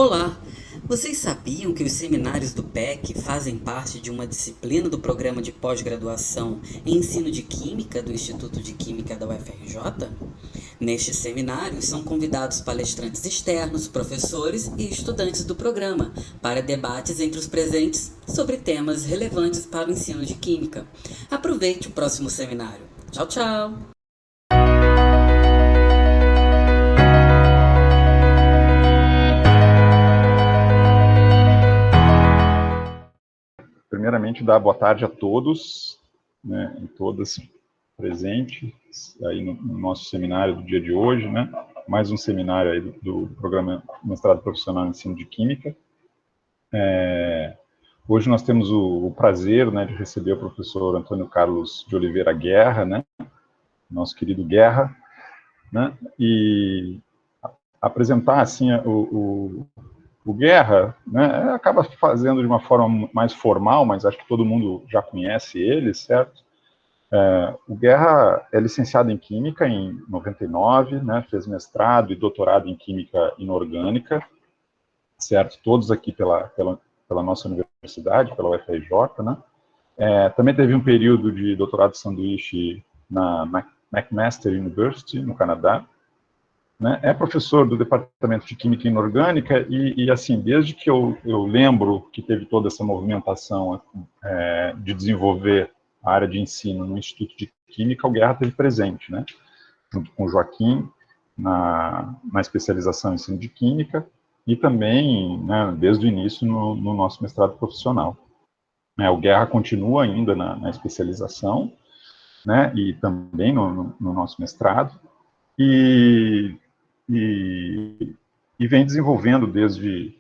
Olá! Vocês sabiam que os seminários do PEC fazem parte de uma disciplina do programa de pós-graduação em ensino de Química do Instituto de Química da UFRJ? Nestes seminários são convidados palestrantes externos, professores e estudantes do programa para debates entre os presentes sobre temas relevantes para o ensino de Química. Aproveite o próximo seminário. Tchau, tchau! Primeiramente, dar boa tarde a todos, né, e todas presentes aí no nosso seminário do dia de hoje, né, mais um seminário aí do programa Mestrado Profissional em Ensino de Química. Hoje nós temos o prazer, né, de receber o professor Antônio Carlos de Oliveira Guerra, né, nosso querido Guerra, né, e apresentar, assim, o Guerra, né, acaba fazendo de uma forma mais formal, mas acho que todo mundo já conhece ele, certo? O Guerra é licenciado em Química em 99, né, fez mestrado e doutorado em Química Inorgânica, certo? Todos aqui pela nossa universidade, pela UFRJ, né? Também teve um período de doutorado de sanduíche na McMaster University, no Canadá, né? É professor do Departamento de Química Inorgânica e assim, desde que eu lembro que teve toda essa movimentação de desenvolver a área de ensino no Instituto de Química, o Guerra esteve presente, né? Junto com o Joaquim, na especialização em ensino de Química e também, né, desde o início, no nosso mestrado profissional. O Guerra continua ainda na especialização, né, e também no nosso mestrado, e vem desenvolvendo desde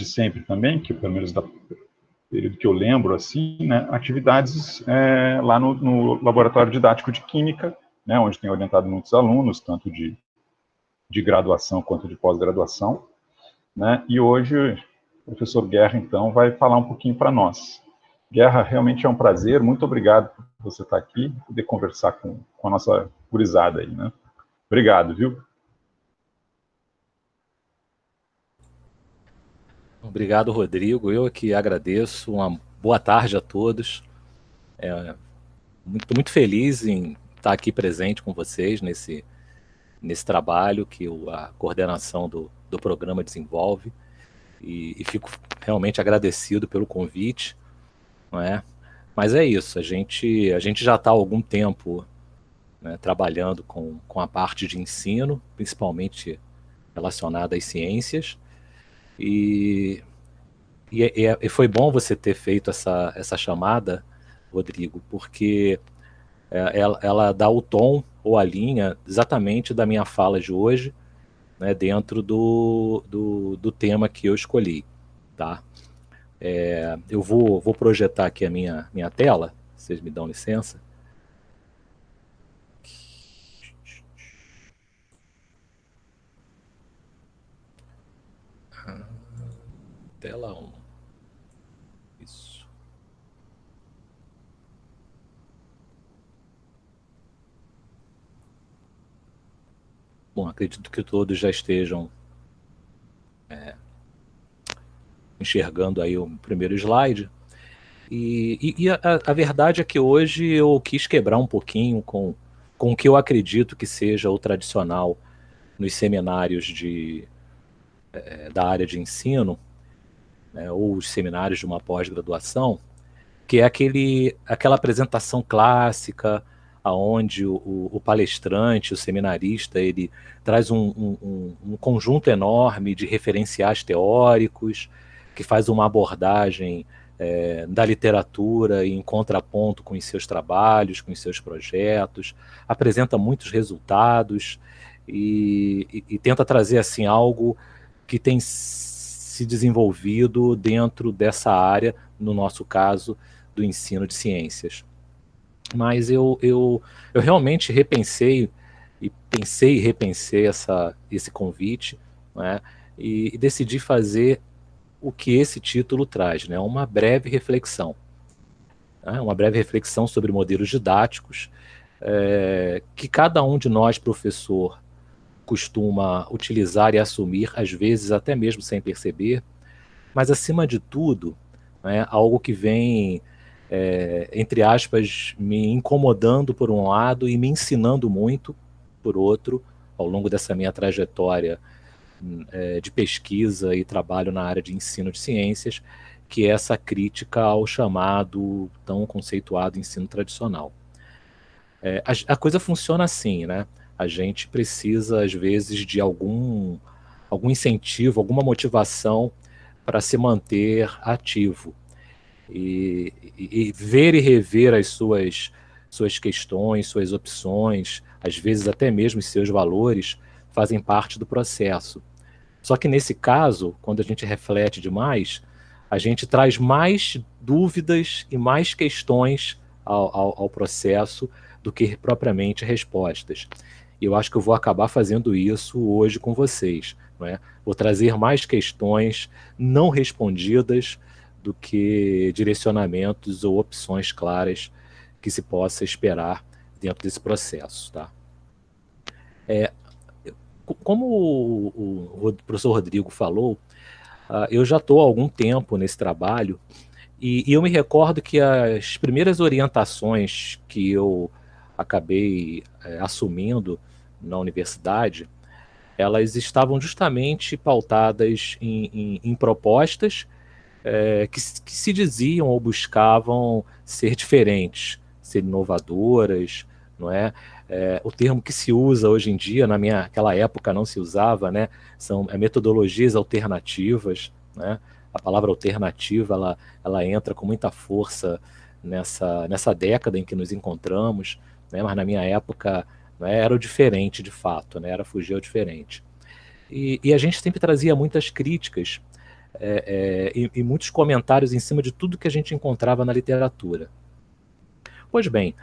sempre também, que pelo menos da período que eu lembro, assim, né, atividades lá no Laboratório Didático de Química, né, onde tem orientado muitos alunos, tanto de graduação quanto de pós-graduação, né, e hoje o professor Guerra, então, vai falar um pouquinho para nós. Guerra, realmente é um prazer, muito obrigado por você estar aqui, poder conversar com a nossa gurizada aí, né. Obrigado, viu? Obrigado, Rodrigo. Eu que agradeço. Uma boa tarde a todos. Muito feliz em estar aqui presente com vocês nesse trabalho que a coordenação do programa desenvolve. E fico realmente agradecido pelo convite, não é? Mas é isso, a gente já está há algum tempo, né, trabalhando com a parte de ensino, principalmente relacionada às ciências, e foi bom você ter feito essa chamada, Rodrigo, porque ela dá o tom ou a linha exatamente da minha fala de hoje, né, dentro do tema que eu escolhi, tá? Eu vou projetar aqui a minha tela, vocês me dão licença. Tela 1. Isso. Bom, acredito que todos já estejam enxergando aí o primeiro slide. E a verdade é que hoje eu quis quebrar um pouquinho com o que eu acredito que seja o tradicional nos seminários da área de ensino, né, ou os seminários de uma pós-graduação, que é aquela apresentação clássica, aonde o palestrante, o seminarista, ele traz um conjunto enorme de referenciais teóricos, que faz uma abordagem da literatura em contraponto com os seus trabalhos, com os seus projetos, apresenta muitos resultados e tenta trazer assim algo que tem se desenvolvido dentro dessa área, no nosso caso, do ensino de ciências. Mas eu realmente repensei e repensei esse convite, né, e decidi fazer o que esse título traz, né, uma breve reflexão. Né, uma breve reflexão sobre modelos didáticos que cada um de nós, professor, costuma utilizar e assumir, às vezes até mesmo sem perceber, mas acima de tudo, né, algo que vem, entre aspas, me incomodando por um lado e me ensinando muito por outro, ao longo dessa minha trajetória de pesquisa e trabalho na área de ensino de ciências, que é essa crítica ao chamado tão conceituado ensino tradicional. A coisa funciona assim, né? A gente precisa, às vezes, de algum incentivo, alguma motivação para se manter ativo e ver e rever as suas questões, suas opções, às vezes até mesmo os seus valores, fazem parte do processo. Só que nesse caso, quando a gente reflete demais, a gente traz mais dúvidas e mais questões ao processo do que propriamente respostas. E eu acho que eu vou acabar fazendo isso hoje com vocês, não é? Vou trazer mais questões não respondidas do que direcionamentos ou opções claras que se possa esperar dentro desse processo, tá? Como o professor Rodrigo falou, eu já estou há algum tempo nesse trabalho e eu me recordo que as primeiras orientações que eu acabei assumindo na universidade, elas estavam justamente pautadas em propostas que se diziam ou buscavam ser diferentes, ser inovadoras, não é? O termo que se usa hoje em dia, naquela época não se usava, né? São metodologias alternativas, né? A palavra alternativa, ela entra com muita força nessa década em que nos encontramos, né? Mas na minha época, né, era o diferente de fato, né? Era fugir ao diferente. E a gente sempre trazia muitas críticas e muitos comentários em cima de tudo que a gente encontrava na literatura. Pois bem,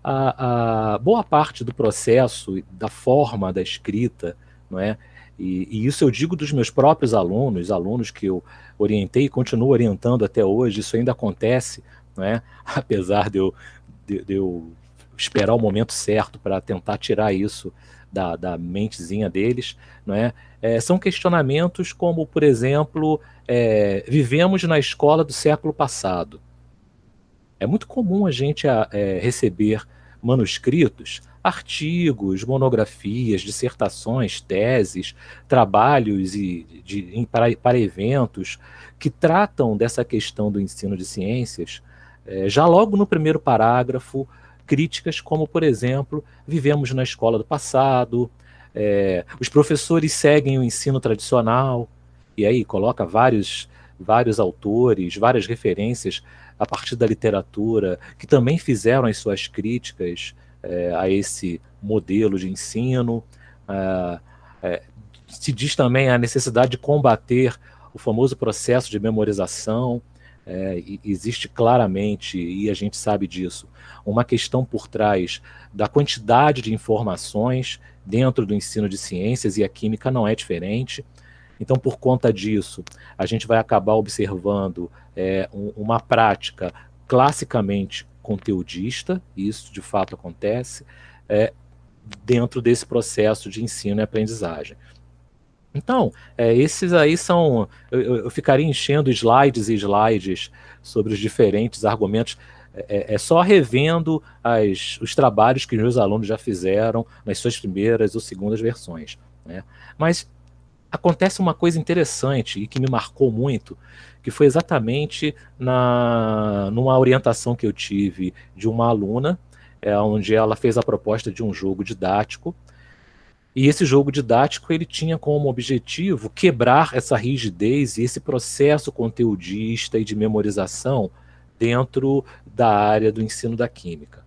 a boa parte do processo, da forma da escrita, não é? E isso eu digo dos meus próprios alunos que eu orientei e continuo orientando até hoje, isso ainda acontece, não é? Apesar de eu esperar o momento certo para tentar tirar isso da mentezinha deles, não é? São questionamentos como, por exemplo, vivemos na escola do século passado. É muito comum a gente receber manuscritos, artigos, monografias, dissertações, teses, trabalhos para eventos que tratam dessa questão do ensino de ciências, já logo no primeiro parágrafo, críticas como, por exemplo, vivemos na escola do passado, os professores seguem o ensino tradicional, e aí coloca vários autores, várias referências a partir da literatura, que também fizeram as suas críticas a esse modelo de ensino. Se diz também a necessidade de combater o famoso processo de memorização. Existe claramente, e a gente sabe disso, uma questão por trás da quantidade de informações dentro do ensino de ciências, e a química não é diferente. Então, por conta disso, a gente vai acabar observando uma prática classicamente conteudista, e isso de fato acontece, dentro desse processo de ensino e aprendizagem. Então, esses aí são... Eu ficaria enchendo slides e slides sobre os diferentes argumentos, só revendo os trabalhos que meus alunos já fizeram nas suas primeiras ou segundas versões, né? Mas acontece uma coisa interessante e que me marcou muito, que foi exatamente numa orientação que eu tive de uma aluna, onde ela fez a proposta de um jogo didático, e esse jogo didático ele tinha como objetivo quebrar essa rigidez e esse processo conteudista e de memorização dentro da área do ensino da química.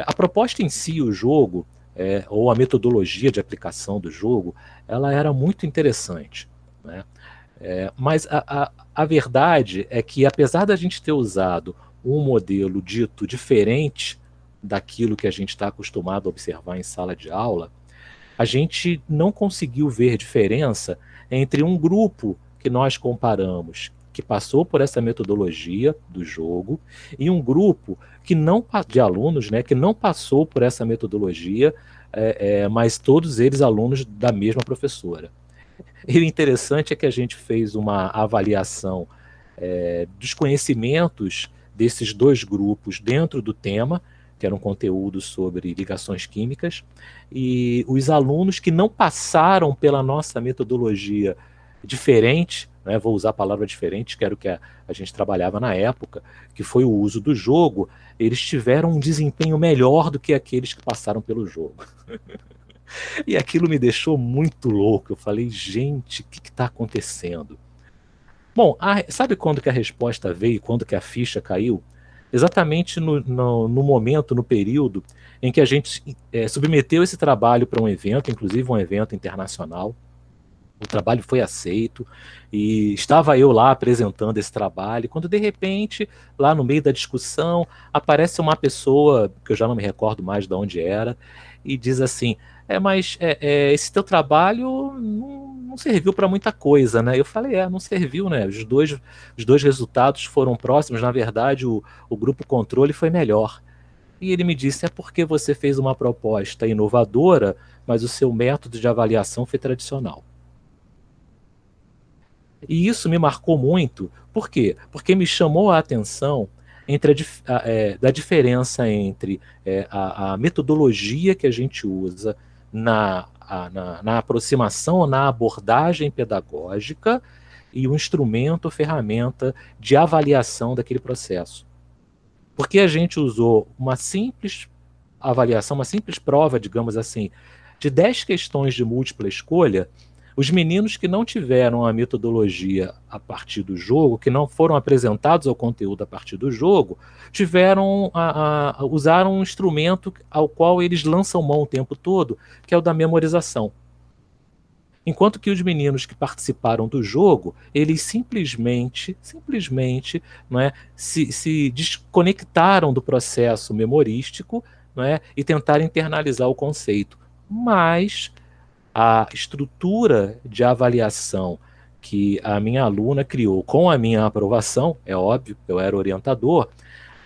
A proposta em si, o jogo, ou a metodologia de aplicação do jogo, ela era muito interessante, né? Mas a verdade é que, apesar da gente ter usado um modelo dito diferente daquilo que a gente está acostumado a observar em sala de aula, a gente não conseguiu ver diferença entre um grupo que nós comparamos, que passou por essa metodologia do jogo e um grupo que não, de alunos, né, que não passou por essa metodologia, mas todos eles alunos da mesma professora. E o interessante é que a gente fez uma avaliação dos conhecimentos desses dois grupos dentro do tema, que era um conteúdo sobre ligações químicas, e os alunos que não passaram pela nossa metodologia diferente, né, vou usar a palavra diferente, que era o que a gente trabalhava na época, que foi o uso do jogo, eles tiveram um desempenho melhor do que aqueles que passaram pelo jogo. E aquilo me deixou muito louco. Eu falei, gente, o que está acontecendo? Bom, sabe quando que a resposta veio, quando que a ficha caiu? Exatamente no momento, no período em que a gente submeteu esse trabalho para um evento, inclusive um evento internacional. O trabalho foi aceito e estava eu lá apresentando esse trabalho, quando de repente, lá no meio da discussão, aparece uma pessoa, que eu já não me recordo mais de onde era, e diz assim, mas esse teu trabalho não serviu para muita coisa, né? Eu falei, não serviu, né? Os dois resultados foram próximos, na verdade o grupo controle foi melhor. E ele me disse, é porque você fez uma proposta inovadora, mas o seu método de avaliação foi tradicional. E isso me marcou muito, por quê? Porque me chamou a atenção da diferença entre a metodologia que a gente usa na aproximação ou na abordagem pedagógica e o instrumento, ferramenta de avaliação daquele processo. Porque a gente usou uma simples avaliação, uma simples prova, digamos assim, de 10 questões de múltipla escolha. Os meninos que não tiveram a metodologia a partir do jogo, que não foram apresentados ao conteúdo a partir do jogo, usaram um instrumento ao qual eles lançam mão o tempo todo, que é o da memorização. Enquanto que os meninos que participaram do jogo, eles simplesmente não é, se desconectaram do processo memorístico, não é, e tentaram internalizar o conceito. Mas a estrutura de avaliação que a minha aluna criou com a minha aprovação, é óbvio, eu era orientador,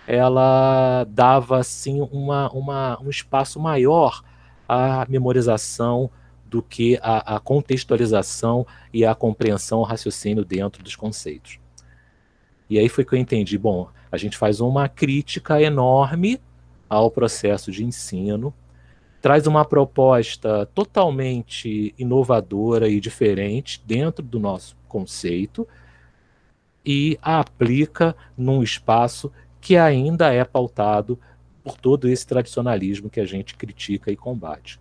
ela dava assim, um espaço maior à memorização do que a contextualização e a compreensão, o raciocínio dentro dos conceitos. E aí foi que eu entendi, bom, a gente faz uma crítica enorme ao processo de ensino, traz uma proposta totalmente inovadora e diferente dentro do nosso conceito e a aplica num espaço que ainda é pautado por todo esse tradicionalismo que a gente critica e combate.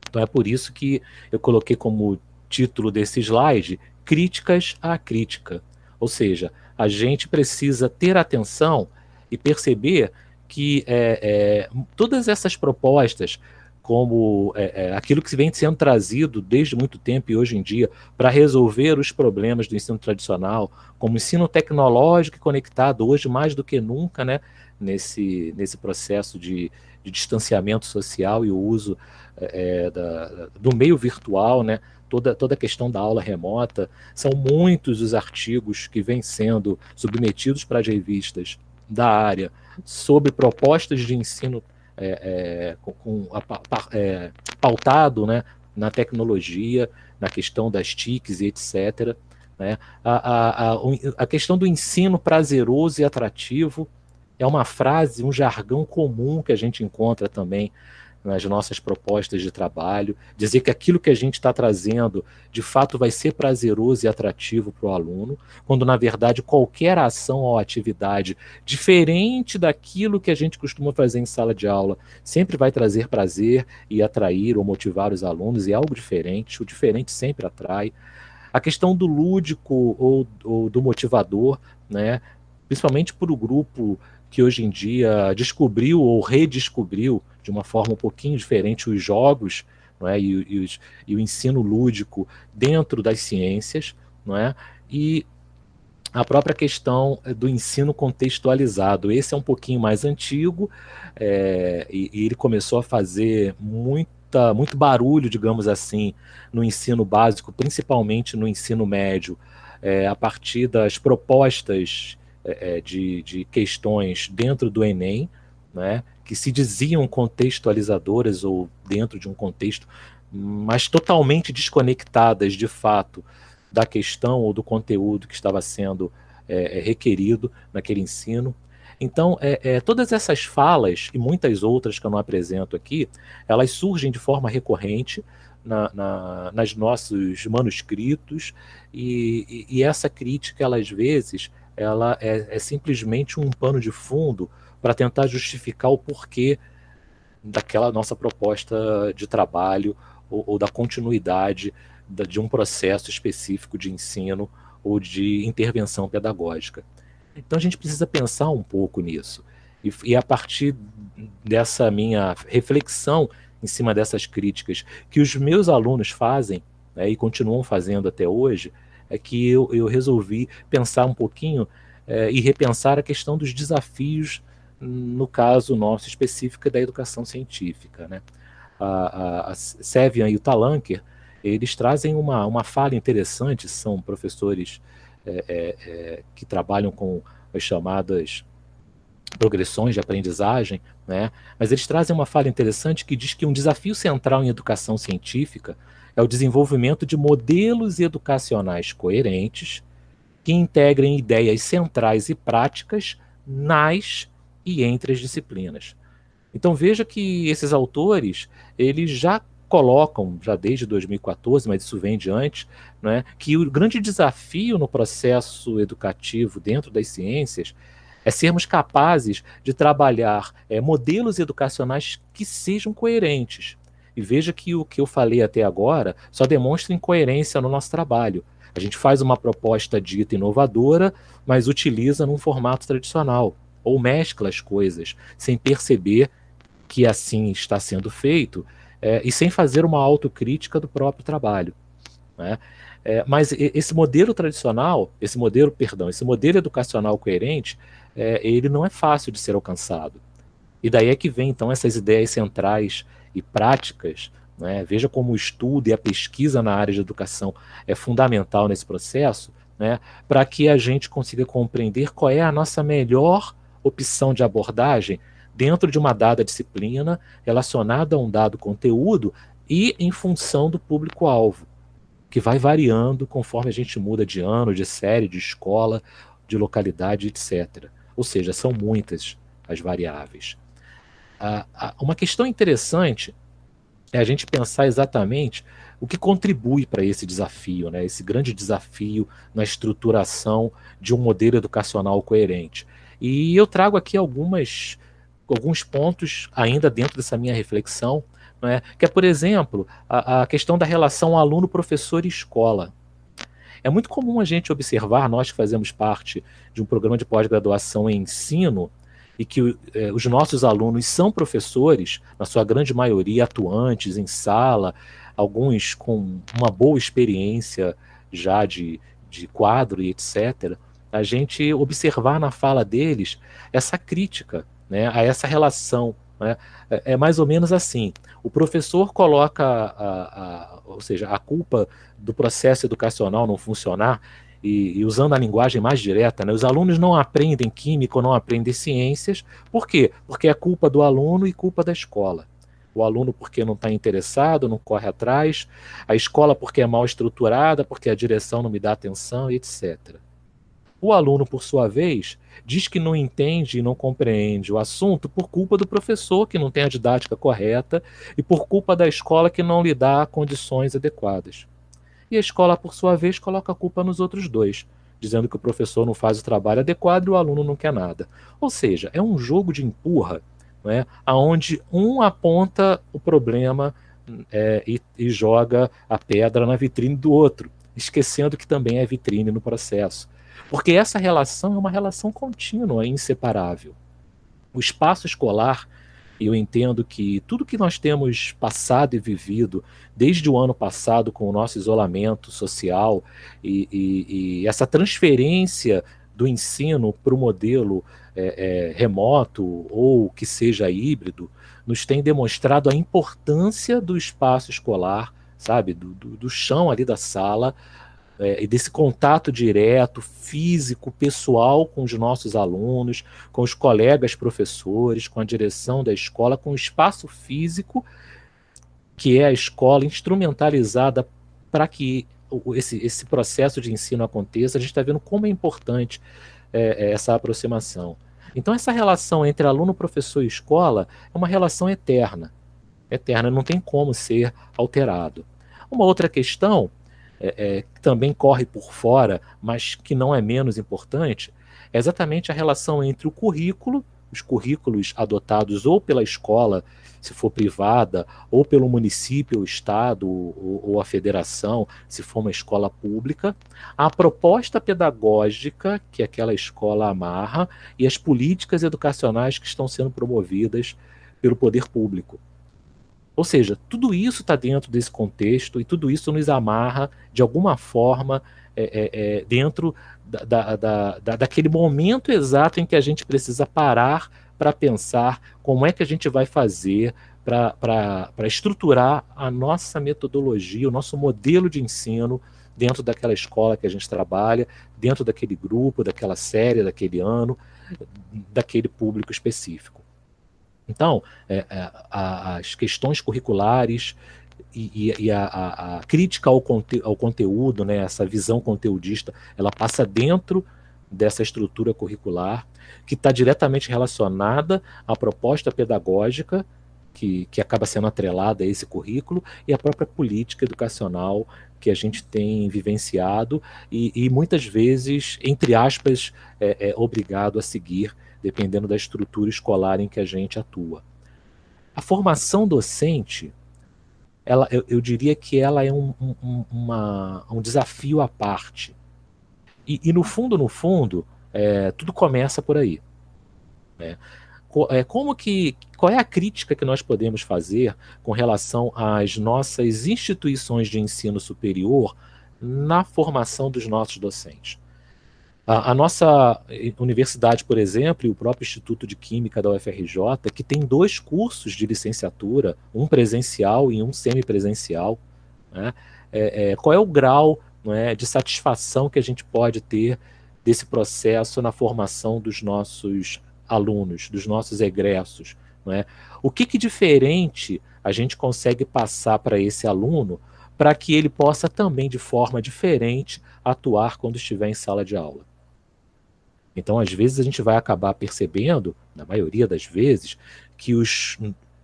Então é por isso que eu coloquei como título desse slide Críticas à Crítica. Ou seja, a gente precisa ter atenção e perceber que todas essas propostas, como aquilo que vem sendo trazido desde muito tempo e hoje em dia para resolver os problemas do ensino tradicional, como ensino tecnológico e conectado hoje mais do que nunca, né, nesse processo de distanciamento social e o uso do meio virtual, né, toda a questão da aula remota. São muitos os artigos que vêm sendo submetidos para as revistas da área sobre propostas de ensino pautado, né, na na questão das TICs e etc. Né? A questão do ensino prazeroso e atrativo é uma frase, um jargão comum que a gente encontra também nas nossas propostas de trabalho, dizer que aquilo que a gente está trazendo de fato vai ser prazeroso e atrativo para o aluno, quando na verdade qualquer ação ou atividade diferente daquilo que a gente costuma fazer em sala de aula sempre vai trazer prazer e atrair ou motivar os alunos, e algo diferente, o diferente sempre atrai. A questão do lúdico ou do motivador, né, principalmente para o grupo que hoje em dia descobriu ou redescobriu de uma forma um pouquinho diferente os jogos, não é? e o ensino lúdico dentro das ciências, não é? E a própria questão do ensino contextualizado. Esse é um pouquinho mais antigo, e ele começou a fazer muito barulho, digamos assim, no ensino básico, principalmente no ensino médio, a partir das propostas de questões dentro do Enem, né, que se diziam contextualizadoras ou dentro de um contexto, mas totalmente desconectadas de fato da questão ou do conteúdo que estava sendo requerido naquele ensino. Então, todas essas falas e muitas outras que eu não apresento aqui, elas surgem de forma recorrente nas nossos manuscritos, e essa crítica, ela, às vezes, ela é simplesmente um pano de fundo para tentar justificar o porquê daquela nossa proposta de trabalho ou da continuidade de um processo específico de ensino ou de intervenção pedagógica. Então a gente precisa pensar um pouco nisso. E a partir dessa minha reflexão em cima dessas críticas que os meus alunos fazem, né, e continuam fazendo até hoje, é que eu resolvi pensar um pouquinho e repensar a questão dos desafios, no caso nosso específico da educação científica, né? A Sevian e o Talanker, eles trazem uma fala interessante, são professores que trabalham com as chamadas progressões de aprendizagem, né? Mas eles trazem uma fala interessante que diz que um desafio central em educação científica é o desenvolvimento de modelos educacionais coerentes que integrem ideias centrais e práticas nas e entre as disciplinas. Então veja que esses autores, eles já colocam, já desde 2014, mas isso vem de antes, né, que o grande desafio no processo educativo dentro das ciências é sermos capazes de trabalhar modelos educacionais que sejam coerentes. E veja que o que eu falei até agora só demonstra incoerência no nosso trabalho. A gente faz uma proposta dita inovadora, mas utiliza num formato tradicional, ou mescla as coisas, sem perceber que assim está sendo feito, e sem fazer uma autocrítica do próprio trabalho, né? Mas esse modelo tradicional, esse modelo educacional coerente, ele não é fácil de ser alcançado. E daí é que vem, então, essas ideias centrais e práticas, né? Veja como o estudo e a pesquisa na área de educação é fundamental nesse processo, né? Para que a gente consiga compreender qual é a nossa melhor opção de abordagem dentro de uma dada disciplina, relacionada a um dado conteúdo e em função do público-alvo, que vai variando conforme a gente muda de ano, de série, de escola, de localidade, etc. Ou seja, são muitas as variáveis. Uma questão interessante é a gente pensar exatamente o que contribui para esse desafio, né? Esse grande desafio na estruturação de um modelo educacional coerente. E eu trago aqui alguns pontos ainda dentro dessa minha reflexão, né? Que é, por exemplo, a questão da relação aluno-professor e escola. É muito comum a gente observar, nós que fazemos parte de um programa de pós-graduação em ensino, e que os nossos alunos são professores, na sua grande maioria atuantes em sala, alguns com uma boa experiência já de quadro e etc., a gente observar na fala deles essa crítica, né, a essa relação, né? É mais ou menos assim: o professor coloca ou seja, a culpa do processo educacional não funcionar, e usando a linguagem mais direta, né, os alunos não aprendem química ou não aprendem ciências. Por quê? Porque é culpa do aluno e culpa da escola. O aluno porque não está interessado, não corre atrás, a escola porque é mal estruturada, porque a direção não me dá atenção, etc. O aluno, por sua vez, diz que não entende e não compreende o assunto por culpa do professor, que não tem a didática correta, e por culpa da escola, que não lhe dá condições adequadas. E a escola, por sua vez, coloca a culpa nos outros dois, dizendo que o professor não faz o trabalho adequado e o aluno não quer nada. Ou seja, é um jogo de empurra, né, onde um aponta o problema e joga a pedra na vitrine do outro, esquecendo que também é vitrine no processo. Porque essa relação é uma relação contínua e inseparável. O espaço escolar, eu entendo que tudo que nós temos passado e vivido desde o ano passado com o nosso isolamento social e essa transferência do ensino para o modelo remoto ou que seja híbrido, nos tem demonstrado a importância do espaço escolar, sabe, do chão ali da sala, e desse contato direto, físico, pessoal com os nossos alunos, com os colegas professores, com a direção da escola, com o espaço físico, que é a escola instrumentalizada para que esse processo de ensino aconteça. A gente está vendo como é importante essa aproximação. Então, essa relação entre aluno, professor e escola é uma relação eterna, não tem como ser alterado. Uma outra questão, que também corre por fora, mas que não é menos importante, é exatamente a relação entre o currículo, os currículos adotados ou pela escola, se for privada, ou pelo município, o estado, ou a federação, se for uma escola pública, a proposta pedagógica que aquela escola amarra e as políticas educacionais que estão sendo promovidas pelo poder público. Ou seja, tudo isso está dentro desse contexto e tudo isso nos amarra, de alguma forma, dentro daquele momento exato em que a gente precisa parar para pensar como é que a gente vai fazer para estruturar a nossa metodologia, o nosso modelo de ensino dentro daquela escola que a gente trabalha, dentro daquele grupo, daquela série, daquele ano, daquele público específico. Então, as questões curriculares e a crítica ao conteúdo, né, essa visão conteudista, ela passa dentro dessa estrutura curricular, que está diretamente relacionada à proposta pedagógica, que acaba sendo atrelada a esse currículo, e a própria política educacional que a gente tem vivenciado e muitas vezes, entre aspas, obrigado a seguir, dependendo da estrutura escolar em que a gente atua. A formação docente, eu diria que ela é um desafio à parte. E no fundo, tudo começa por aí, né? Qual é a crítica que nós podemos fazer com relação às nossas instituições de ensino superior na formação dos nossos docentes? A nossa universidade, por exemplo, e o próprio Instituto de Química da UFRJ, que tem 2 cursos de licenciatura, um presencial e um semipresencial, né? Qual é o grau, né, de satisfação que a gente pode ter desse processo na formação dos nossos alunos, dos nossos egressos, né? O que diferente a gente consegue passar para esse aluno para que ele possa também, de forma diferente, atuar quando estiver em sala de aula? Então, às vezes, a gente vai acabar percebendo, na maioria das vezes, que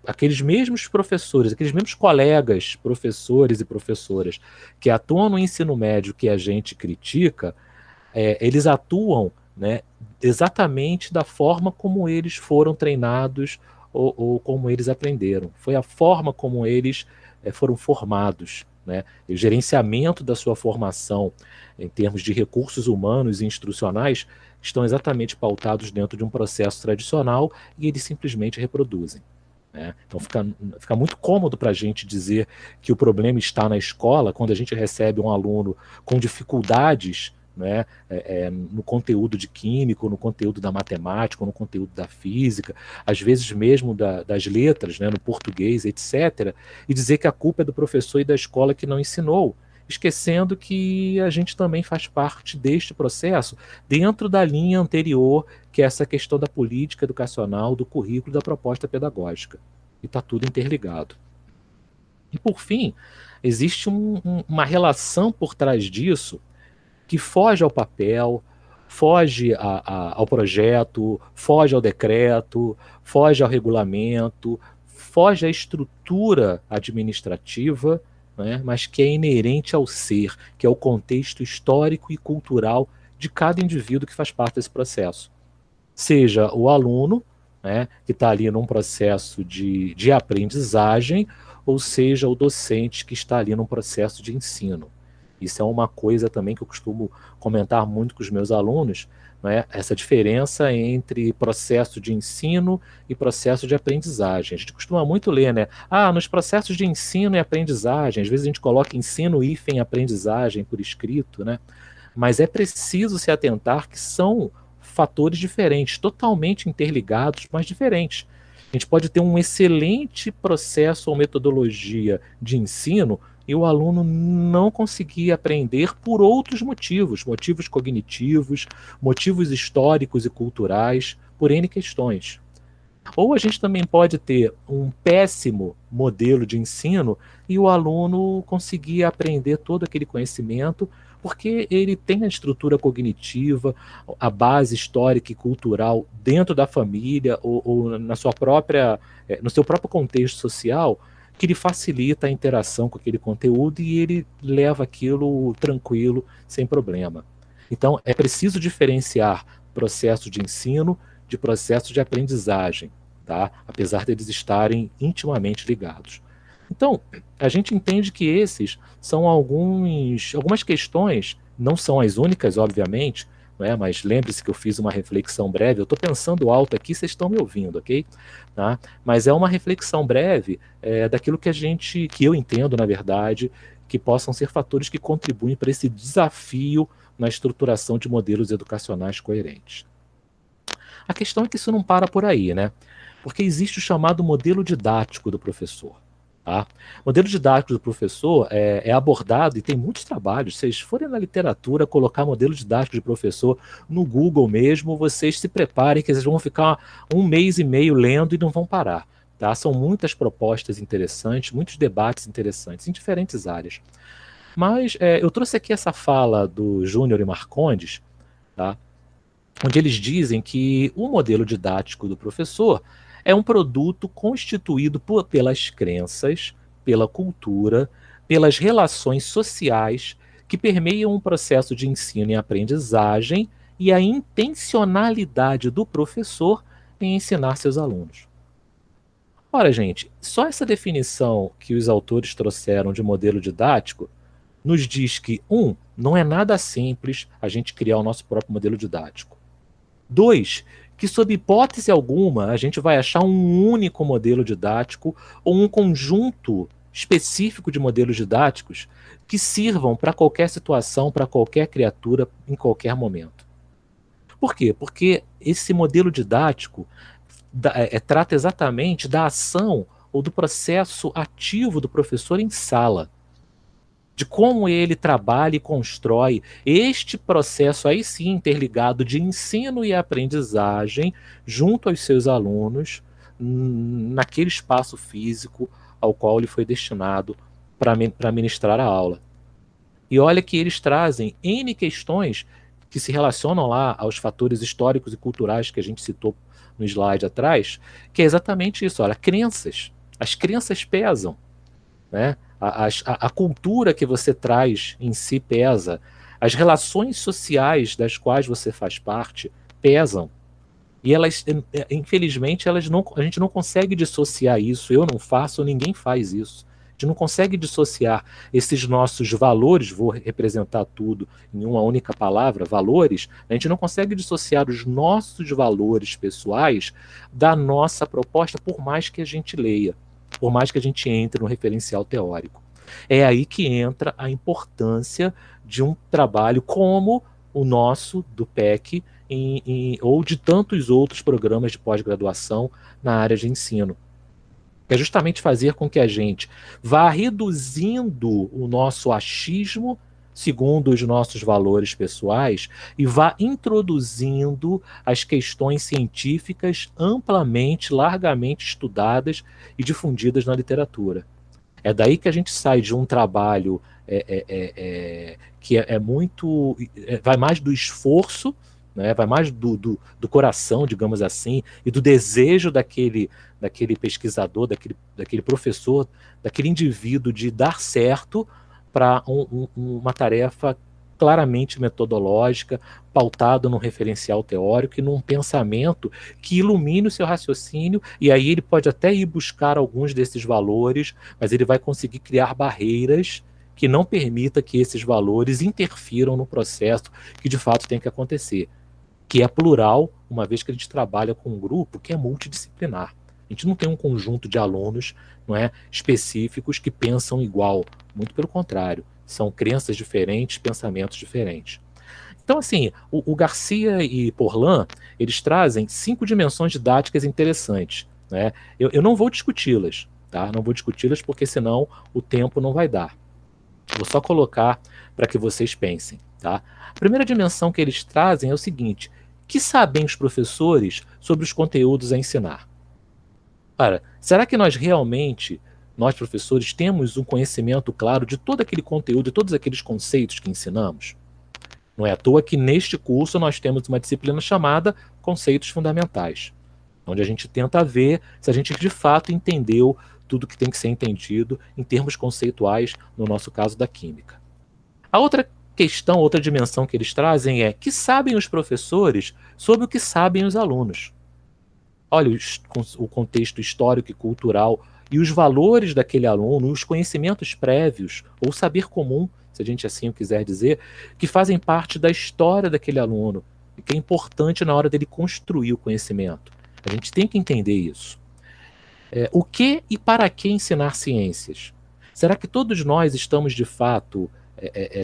aqueles mesmos professores, aqueles mesmos colegas, professores e professoras, que atuam no ensino médio que a gente critica, eles atuam, né, exatamente da forma como eles foram treinados ou como eles aprenderam. Foi a forma como eles foram formados, né? E o gerenciamento da sua formação em termos de recursos humanos e instrucionais estão exatamente pautados dentro de um processo tradicional e eles simplesmente reproduzem, né? Então fica muito cômodo para a gente dizer que o problema está na escola quando a gente recebe um aluno com dificuldades, né, no conteúdo de química, no conteúdo da matemática, no conteúdo da física, às vezes mesmo das letras, né, no português, etc., e dizer que a culpa é do professor e da escola que não ensinou, esquecendo que a gente também faz parte deste processo dentro da linha anterior, que é essa questão da política educacional, do currículo, da proposta pedagógica. E está tudo interligado. E, por fim, existe uma relação por trás disso que foge ao papel, foge ao projeto, foge ao decreto, foge ao regulamento, foge à estrutura administrativa, né, mas que é inerente ao ser, que é o contexto histórico e cultural de cada indivíduo que faz parte desse processo. Seja o aluno, né, que está ali num processo de aprendizagem, ou seja o docente que está ali num processo de ensino. Isso é uma coisa também que eu costumo comentar muito com os meus alunos, né? Essa diferença entre processo de ensino e processo de aprendizagem. A gente costuma muito ler, né? Nos processos de ensino e aprendizagem, às vezes a gente coloca ensino hífen aprendizagem por escrito, né? Mas é preciso se atentar que são fatores diferentes, totalmente interligados, mas diferentes. A gente pode ter um excelente processo ou metodologia de ensino e o aluno não conseguia aprender por outros motivos, motivos cognitivos, motivos históricos e culturais, por N questões. Ou a gente também pode ter um péssimo modelo de ensino e o aluno conseguir aprender todo aquele conhecimento porque ele tem a estrutura cognitiva, a base histórica e cultural dentro da família ou na sua própria, no seu próprio contexto social, que lhe facilita a interação com aquele conteúdo e ele leva aquilo tranquilo, sem problema. Então, é preciso diferenciar processo de ensino de processo de aprendizagem, tá? Apesar deles estarem intimamente ligados. Então, a gente entende que esses são algumas questões, não são as únicas, obviamente, não é? Mas lembre-se que eu fiz uma reflexão breve, eu estou pensando alto aqui, vocês estão me ouvindo, ok? Tá? Mas é uma reflexão breve daquilo que eu entendo, na verdade, que possam ser fatores que contribuem para esse desafio na estruturação de modelos educacionais coerentes. A questão é que isso não para por aí, né? Porque existe o chamado modelo didático do professor. Tá? O modelo didático do professor é abordado, e tem muitos trabalhos, se vocês forem na literatura colocar modelo didático de professor no Google mesmo, vocês se preparem que vocês vão ficar 1 mês e meio lendo e não vão parar. Tá? São muitas propostas interessantes, muitos debates interessantes em diferentes áreas. Mas eu trouxe aqui essa fala do Júnior e Marcondes, tá? Onde eles dizem que o modelo didático do professor é um produto constituído pelas crenças, pela cultura, pelas relações sociais que permeiam o processo de ensino e aprendizagem e a intencionalidade do professor em ensinar seus alunos. Ora, gente, só essa definição que os autores trouxeram de modelo didático nos diz que, não é nada simples a gente criar o nosso próprio modelo didático. 2, que sob hipótese alguma a gente vai achar um único modelo didático ou um conjunto específico de modelos didáticos que sirvam para qualquer situação, para qualquer criatura, em qualquer momento. Por quê? Porque esse modelo didático trata exatamente da ação ou do processo ativo do professor em sala, de como ele trabalha e constrói este processo aí sim interligado de ensino e aprendizagem junto aos seus alunos naquele espaço físico ao qual ele foi destinado para ministrar a aula. E olha que eles trazem N questões que se relacionam lá aos fatores históricos e culturais que a gente citou no slide atrás, que é exatamente isso, olha, crenças. As crenças pesam, né? A cultura que você traz em si pesa, as relações sociais das quais você faz parte pesam, e elas, infelizmente, a gente não consegue dissociar isso, eu não faço, ninguém faz isso. A gente não consegue dissociar esses nossos valores, vou representar tudo em uma única palavra, valores, a gente não consegue dissociar os nossos valores pessoais da nossa proposta, por mais que a gente leia, por mais que a gente entre no referencial teórico. É aí que entra a importância de um trabalho como o nosso, do PEC, ou de tantos outros programas de pós-graduação na área de ensino. É justamente fazer com que a gente vá reduzindo o nosso achismo segundo os nossos valores pessoais e vá introduzindo as questões científicas amplamente, largamente estudadas e difundidas na literatura. É daí que a gente sai de um trabalho que muito... vai mais do esforço, né, vai mais do coração, digamos assim, e do desejo daquele pesquisador, daquele professor, daquele indivíduo de dar certo para uma tarefa claramente metodológica, pautado num referencial teórico e num pensamento que ilumine o seu raciocínio, e aí ele pode até ir buscar alguns desses valores, mas ele vai conseguir criar barreiras que não permita que esses valores interfiram no processo que de fato tem que acontecer, que é plural, uma vez que a gente trabalha com um grupo que é multidisciplinar. A gente não tem um conjunto de alunos, não é, específicos que pensam igual, muito pelo contrário, são crenças diferentes, pensamentos diferentes. Então, assim, o Garcia e Porlan, eles trazem 5 dimensões didáticas interessantes, né? Eu não vou discuti-las, tá? Não vou discuti-las porque senão o tempo não vai dar. Vou só colocar para que vocês pensem, tá? A primeira dimensão que eles trazem é o seguinte: que sabem os professores sobre os conteúdos a ensinar? Ora, será que nós realmente, nós professores, temos um conhecimento claro de todo aquele conteúdo e todos aqueles conceitos que ensinamos? Não é à toa que neste curso nós temos uma disciplina chamada Conceitos Fundamentais, onde a gente tenta ver se a gente de fato entendeu tudo que tem que ser entendido em termos conceituais, no nosso caso da química. A outra questão, outra dimensão que eles trazem é que sabem os professores sobre o que sabem os alunos. Olha o contexto histórico e cultural e os valores daquele aluno, os conhecimentos prévios, ou saber comum, se a gente assim o quiser dizer, que fazem parte da história daquele aluno e que é importante na hora dele construir o conhecimento. A gente tem que entender isso. O que e para que ensinar ciências? Será que todos nós estamos de fato,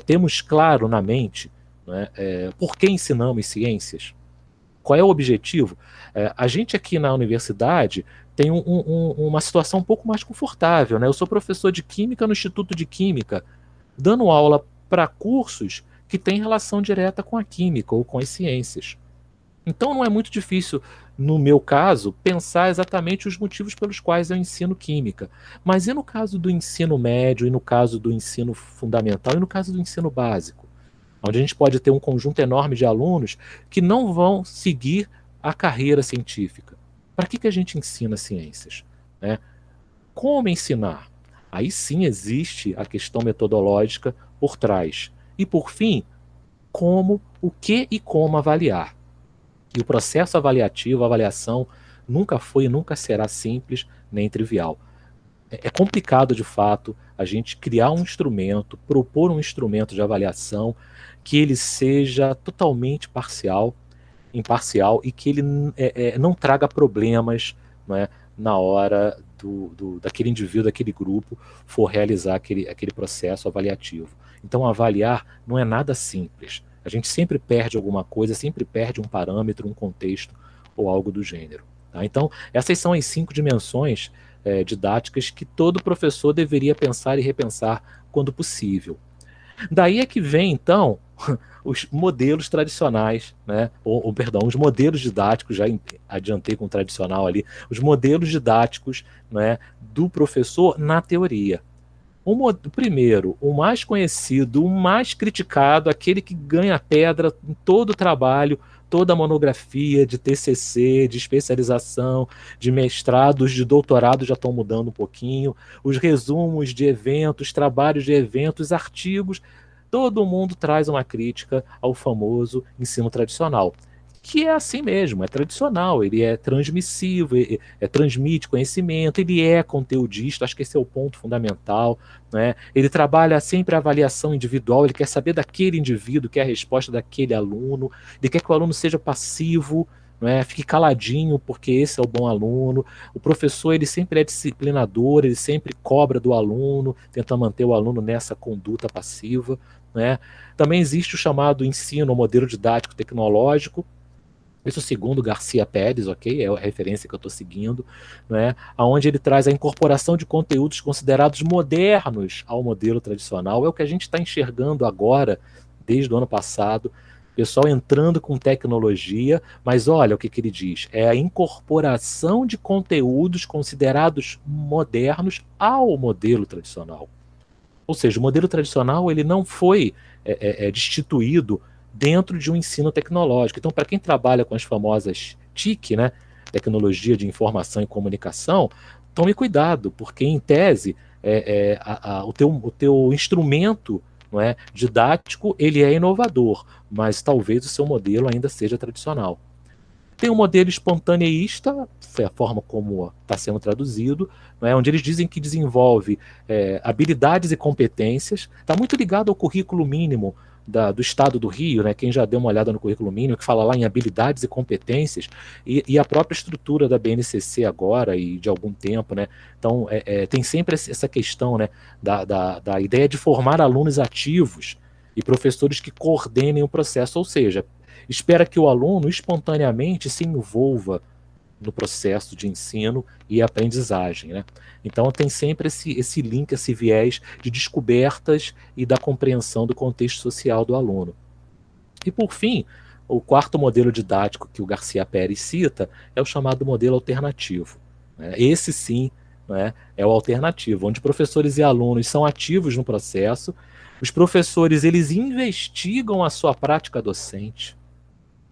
temos claro na mente, né, por que ensinamos ciências? Qual é o objetivo? A gente aqui na universidade tem uma situação um pouco mais confortável, né? Eu sou professor de Química no Instituto de Química, dando aula para cursos que têm relação direta com a Química ou com as ciências. Então não é muito difícil, no meu caso, pensar exatamente os motivos pelos quais eu ensino Química. Mas e no caso do ensino médio, e no caso do ensino fundamental, e no caso do ensino básico? Onde a gente pode ter um conjunto enorme de alunos que não vão seguir a carreira científica. Para que a gente ensina ciências? Né? Como ensinar? Aí sim existe a questão metodológica por trás. E por fim, como, o que e como avaliar. E o processo avaliativo, a avaliação, nunca foi e nunca será simples nem trivial. É complicado, de fato, a gente criar um instrumento, propor um instrumento de avaliação que ele seja totalmente imparcial e que ele não traga problemas, não é, na hora daquele indivíduo, daquele grupo, for realizar aquele processo avaliativo. Então, avaliar não é nada simples. A gente sempre perde alguma coisa, sempre perde um parâmetro, um contexto ou algo do gênero. Tá? Então, essas são as 5 dimensões didáticas que todo professor deveria pensar e repensar quando possível. Daí é que vem, então, os modelos tradicionais, né? Perdão, os modelos didáticos, já adiantei com o tradicional ali, os modelos didáticos, né, do professor na teoria. O primeiro, o mais conhecido, o mais criticado, aquele que ganha pedra em todo o trabalho, toda a monografia de TCC, de especialização, de mestrados, de doutorado já estão mudando um pouquinho, os resumos de eventos, trabalhos de eventos, artigos, todo mundo traz uma crítica ao famoso ensino tradicional, que é assim mesmo, é tradicional, ele é transmissivo, transmite conhecimento, ele é conteudista, acho que esse é o ponto fundamental, né? Ele trabalha sempre a avaliação individual, ele quer saber daquele indivíduo, quer a resposta daquele aluno, ele quer que o aluno seja passivo, né? Fique caladinho, porque esse é o bom aluno. O professor, ele sempre é disciplinador, ele sempre cobra do aluno, tenta manter o aluno nessa conduta passiva, né? Também existe o chamado ensino, o modelo didático tecnológico, isso segundo Garcia Pérez, ok? É a referência que eu estou seguindo, né? Onde ele traz a incorporação de conteúdos considerados modernos ao modelo tradicional. É o que a gente está enxergando agora, desde o ano passado, pessoal entrando com tecnologia, mas olha o que ele diz, é a incorporação de conteúdos considerados modernos ao modelo tradicional. Ou seja, o modelo tradicional ele não foi destituído dentro de um ensino tecnológico. Então, para quem trabalha com as famosas TIC, né, tecnologia de informação e comunicação, tome cuidado, porque em tese o teu instrumento, não é, didático, ele é inovador, mas talvez o seu modelo ainda seja tradicional. Tem um modelo espontaneísta, foi a forma como está sendo traduzido, né, onde eles dizem que desenvolve habilidades e competências, está muito ligado ao currículo mínimo do Estado do Rio, né, quem já deu uma olhada no currículo mínimo, que fala lá em habilidades e competências, e a própria estrutura da BNCC agora e de algum tempo, né, então tem sempre essa questão, né, da ideia de formar alunos ativos e professores que coordenem o processo, ou seja, espera que o aluno espontaneamente se envolva no processo de ensino e aprendizagem, né? Então tem sempre esse link, esse viés de descobertas e da compreensão do contexto social do aluno. E por fim, o quarto modelo didático que o Garcia Pérez cita é o chamado modelo alternativo, né? Esse sim, né, é o alternativo, onde professores e alunos são ativos no processo. Os professores, eles investigam a sua prática docente.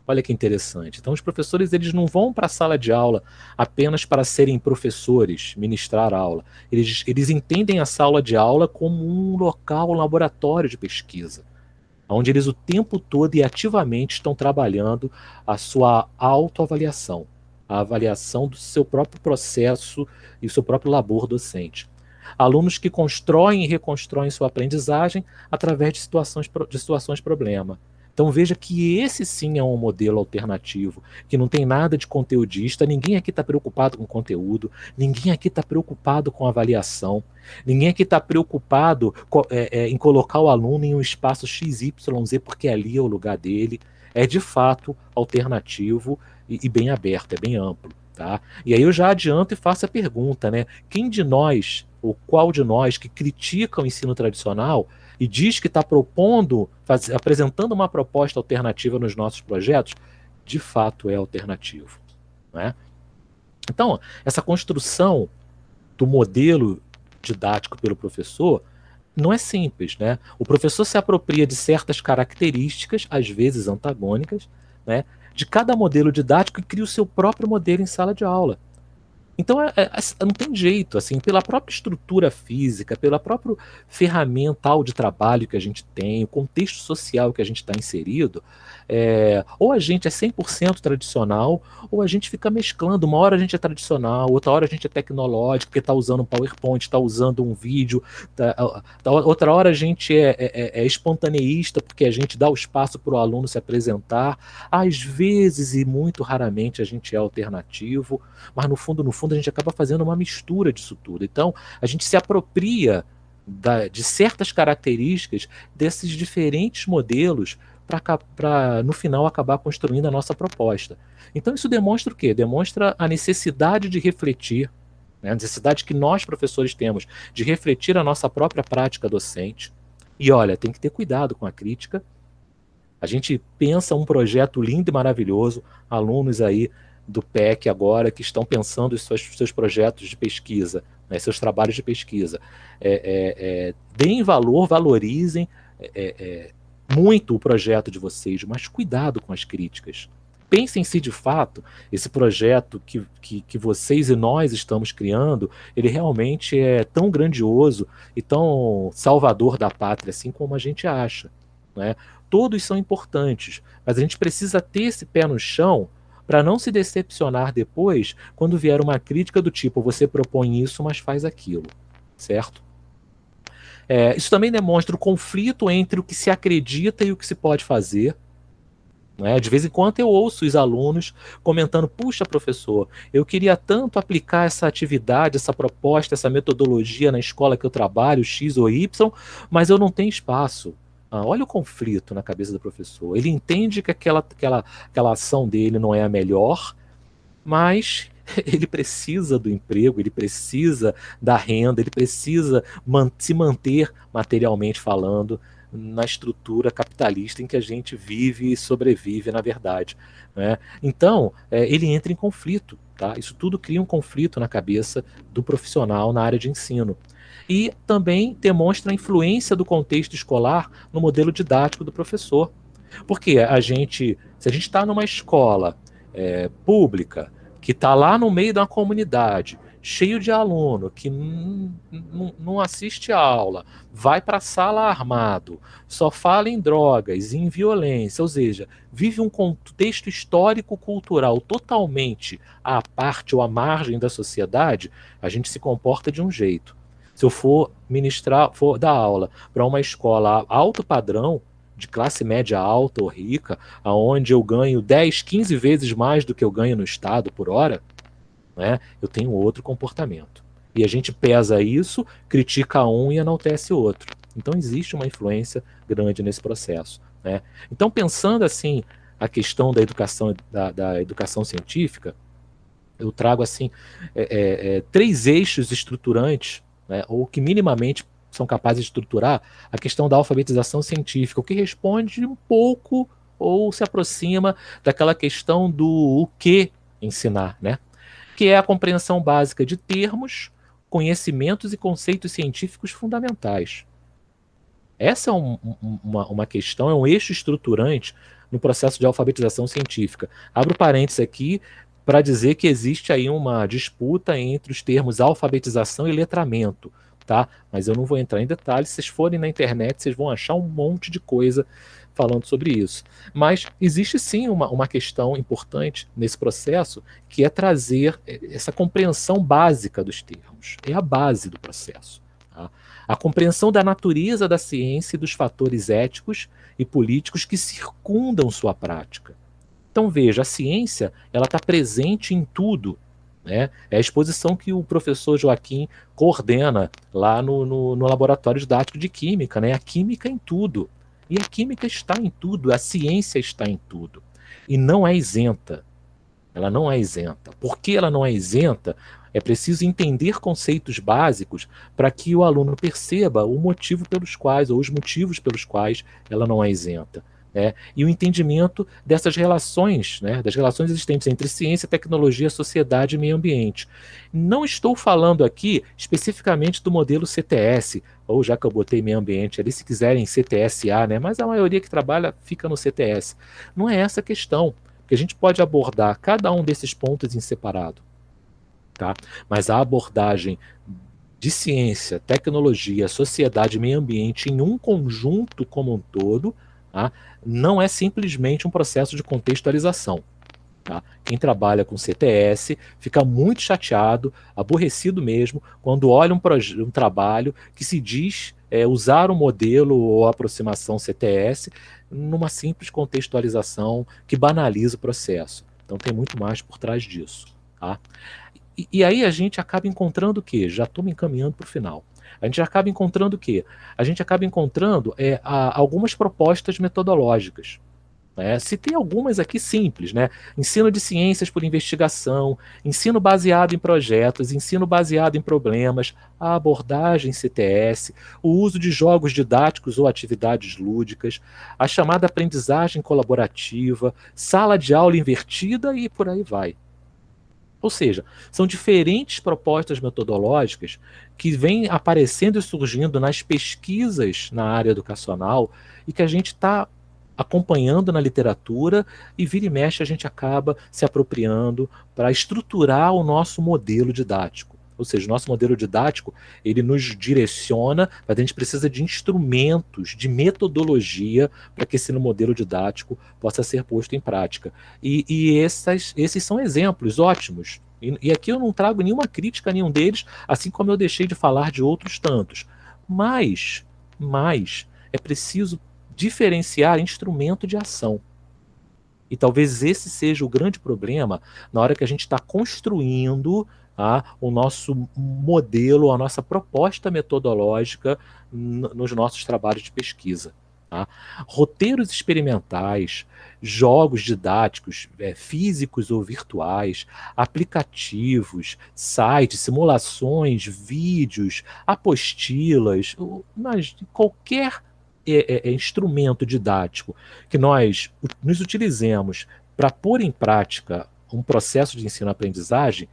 Olha que interessante. Então, os professores, eles não vão para a sala de aula apenas para serem professores, ministrar aula. Eles entendem a sala de aula como um local, um laboratório de pesquisa, onde eles o tempo todo e ativamente estão trabalhando a sua autoavaliação, a avaliação do seu próprio processo e o seu próprio labor docente. Alunos que constroem e reconstroem sua aprendizagem através de situações problema. Então veja que esse sim é um modelo alternativo, que não tem nada de conteudista, ninguém aqui está preocupado com conteúdo, ninguém aqui está preocupado com avaliação, ninguém aqui está preocupado em colocar o aluno em um espaço XYZ, porque ali é o lugar dele. É de fato alternativo e bem aberto, é bem amplo. Tá? E aí eu já adianto e faço a pergunta, né? Quem de nós, ou qual de nós que critica o ensino tradicional e diz que está apresentando uma proposta alternativa nos nossos projetos, de fato é alternativo, né? Então, essa construção do modelo didático pelo professor não é simples, né? O professor se apropria de certas características, às vezes antagônicas, né, de cada modelo didático e cria o seu próprio modelo em sala de aula. Então não tem jeito, assim, pela própria estrutura física, pela própria ferramental de trabalho que a gente tem, o contexto social que a gente está inserido, ou a gente é 100% tradicional, ou a gente fica mesclando. Uma hora a gente é tradicional, outra hora a gente é tecnológico, porque está usando um PowerPoint, está usando um vídeo, outra hora a gente é espontaneísta, porque a gente dá o espaço para o aluno se apresentar. Às vezes, e muito raramente, a gente é alternativo, mas no fundo, a gente acaba fazendo uma mistura disso tudo. Então, a gente se apropria de certas características desses diferentes modelos para, no final, acabar construindo a nossa proposta. Então, isso demonstra o quê? Demonstra a necessidade de refletir, né? A necessidade que nós, professores, temos de refletir a nossa própria prática docente. E, olha, tem que ter cuidado com a crítica. A gente pensa um projeto lindo e maravilhoso, alunos aí do PEC agora que estão pensando em seus projetos de pesquisa, né, seus trabalhos de pesquisa. Deem valor, valorizem muito o projeto de vocês, mas cuidado com as críticas. Pensem se de fato esse projeto que vocês e nós estamos criando, ele realmente é tão grandioso e tão salvador da pátria, assim como a gente acha, né? Todos são importantes, mas a gente precisa ter esse pé no chão para não se decepcionar depois quando vier uma crítica do tipo: você propõe isso, mas faz aquilo, certo? Isso também demonstra o conflito entre o que se acredita e o que se pode fazer, né? De vez em quando eu ouço os alunos comentando: puxa, professor, eu queria tanto aplicar essa atividade, essa proposta, essa metodologia na escola que eu trabalho, X ou Y, mas eu não tenho espaço. Olha o conflito na cabeça do professor. Ele entende que aquela ação dele não é a melhor, mas ele precisa do emprego, ele precisa da renda, ele precisa se manter materialmente falando na estrutura capitalista em que a gente vive e sobrevive, na verdade, né? Então, ele entra em conflito, tá? Isso tudo cria um conflito na cabeça do profissional na área de ensino. E também demonstra a influência do contexto escolar no modelo didático do professor. Porque se a gente está numa escola pública, que está lá no meio da comunidade, cheio de aluno, que não assiste a aula, vai para a sala armado, só fala em drogas, em violência, ou seja, vive um contexto histórico-cultural totalmente à parte ou à margem da sociedade, a gente se comporta de um jeito. Se eu for dar aula para uma escola alto padrão, de classe média alta ou rica, aonde eu ganho 10, 15 vezes mais do que eu ganho no estado por hora, né, eu tenho outro comportamento. E a gente pesa isso, critica um e enaltece o outro. Então existe uma influência grande nesse processo, né? Então, pensando assim a questão da educação científica, eu trago assim 3 eixos estruturantes, né, ou que minimamente são capazes de estruturar a questão da alfabetização científica, o que responde um pouco ou se aproxima daquela questão do o que ensinar, né? Que é a compreensão básica de termos, conhecimentos e conceitos científicos fundamentais. Essa é uma questão, é um eixo estruturante no processo de alfabetização científica. Abro parênteses aqui para dizer que existe aí uma disputa entre os termos alfabetização e letramento, tá? Mas eu não vou entrar em detalhes. Se vocês forem na internet, vocês vão achar um monte de coisa falando sobre isso. Mas existe sim uma questão importante nesse processo, que é trazer essa compreensão básica dos termos. É a base do processo. Tá? A compreensão da natureza da ciência e dos fatores éticos e políticos que circundam sua prática. Então veja, a ciência ela está presente em tudo. Né? É a exposição que o professor Joaquim coordena lá no Laboratório Didático de Química. Né? A química em tudo. E a química está em tudo, a ciência está em tudo. E não é isenta. Ela não é isenta. Por que ela não é isenta? É preciso entender conceitos básicos para que o aluno perceba o motivo pelos quais, ou os motivos pelos quais ela não é isenta. Né? E o entendimento dessas relações, né, das relações existentes entre ciência, tecnologia, sociedade e meio ambiente. Não estou falando aqui especificamente do modelo CTS, ou já que eu botei meio ambiente ali, se quiserem CTSA, né, mas a maioria que trabalha fica no CTS. Não é essa a questão, porque a gente pode abordar cada um desses pontos em separado. Tá? Mas a abordagem de ciência, tecnologia, sociedade e meio ambiente em um conjunto como um todo, tá? Não é simplesmente um processo de contextualização. Tá? Quem trabalha com CTS fica muito chateado, aborrecido mesmo, quando olha um trabalho que se diz usar um modelo ou aproximação CTS numa simples contextualização que banaliza o processo. Então tem muito mais por trás disso. Tá? E aí a gente acaba encontrando o quê? Já estou me encaminhando para o final. A gente acaba encontrando o quê? A gente acaba encontrando algumas propostas metodológicas. Né? Citei algumas aqui simples, né? Ensino de ciências por investigação, ensino baseado em projetos, ensino baseado em problemas, a abordagem CTS, o uso de jogos didáticos ou atividades lúdicas, a chamada aprendizagem colaborativa, sala de aula invertida e por aí vai. Ou seja, são diferentes propostas metodológicas que vêm aparecendo e surgindo nas pesquisas na área educacional e que a gente está acompanhando na literatura e vira e mexe a gente acaba se apropriando para estruturar o nosso modelo didático. Ou seja, o nosso modelo didático, ele nos direciona, mas a gente precisa de instrumentos, de metodologia para que esse modelo didático possa ser posto em prática. E esses são exemplos ótimos. E aqui eu não trago nenhuma crítica a nenhum deles, assim como eu deixei de falar de outros tantos. Mas é preciso diferenciar instrumento de ação. E talvez esse seja o grande problema na hora que a gente está construindo o nosso modelo, a nossa proposta metodológica nos nossos trabalhos de pesquisa. Tá? Roteiros experimentais, jogos didáticos, físicos ou virtuais, aplicativos, sites, simulações, vídeos, apostilas, mas qualquer instrumento didático que nós nos utilizemos para pôr em prática um processo de ensino-aprendizagem,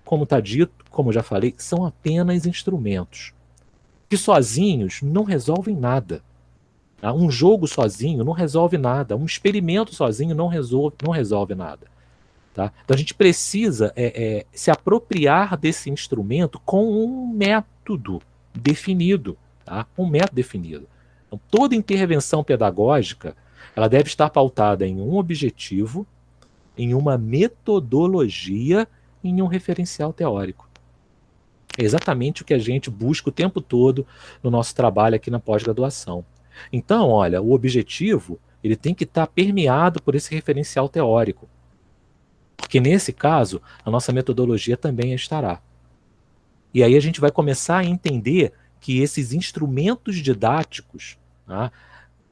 como está dito, como eu já falei, são apenas instrumentos que sozinhos não resolvem nada. Tá? Um jogo sozinho não resolve nada, um experimento sozinho não resolve nada. Tá? Então a gente precisa se apropriar desse instrumento com um método definido. Tá? Um método definido. Então, toda intervenção pedagógica ela deve estar pautada em um objetivo, em uma metodologia e em um referencial teórico. É exatamente o que a gente busca o tempo todo no nosso trabalho aqui na pós-graduação. Então, olha, o objetivo ele tem que estar permeado por esse referencial teórico. Porque nesse caso, a nossa metodologia também estará. E aí a gente vai começar a entender que esses instrumentos didáticos, tá,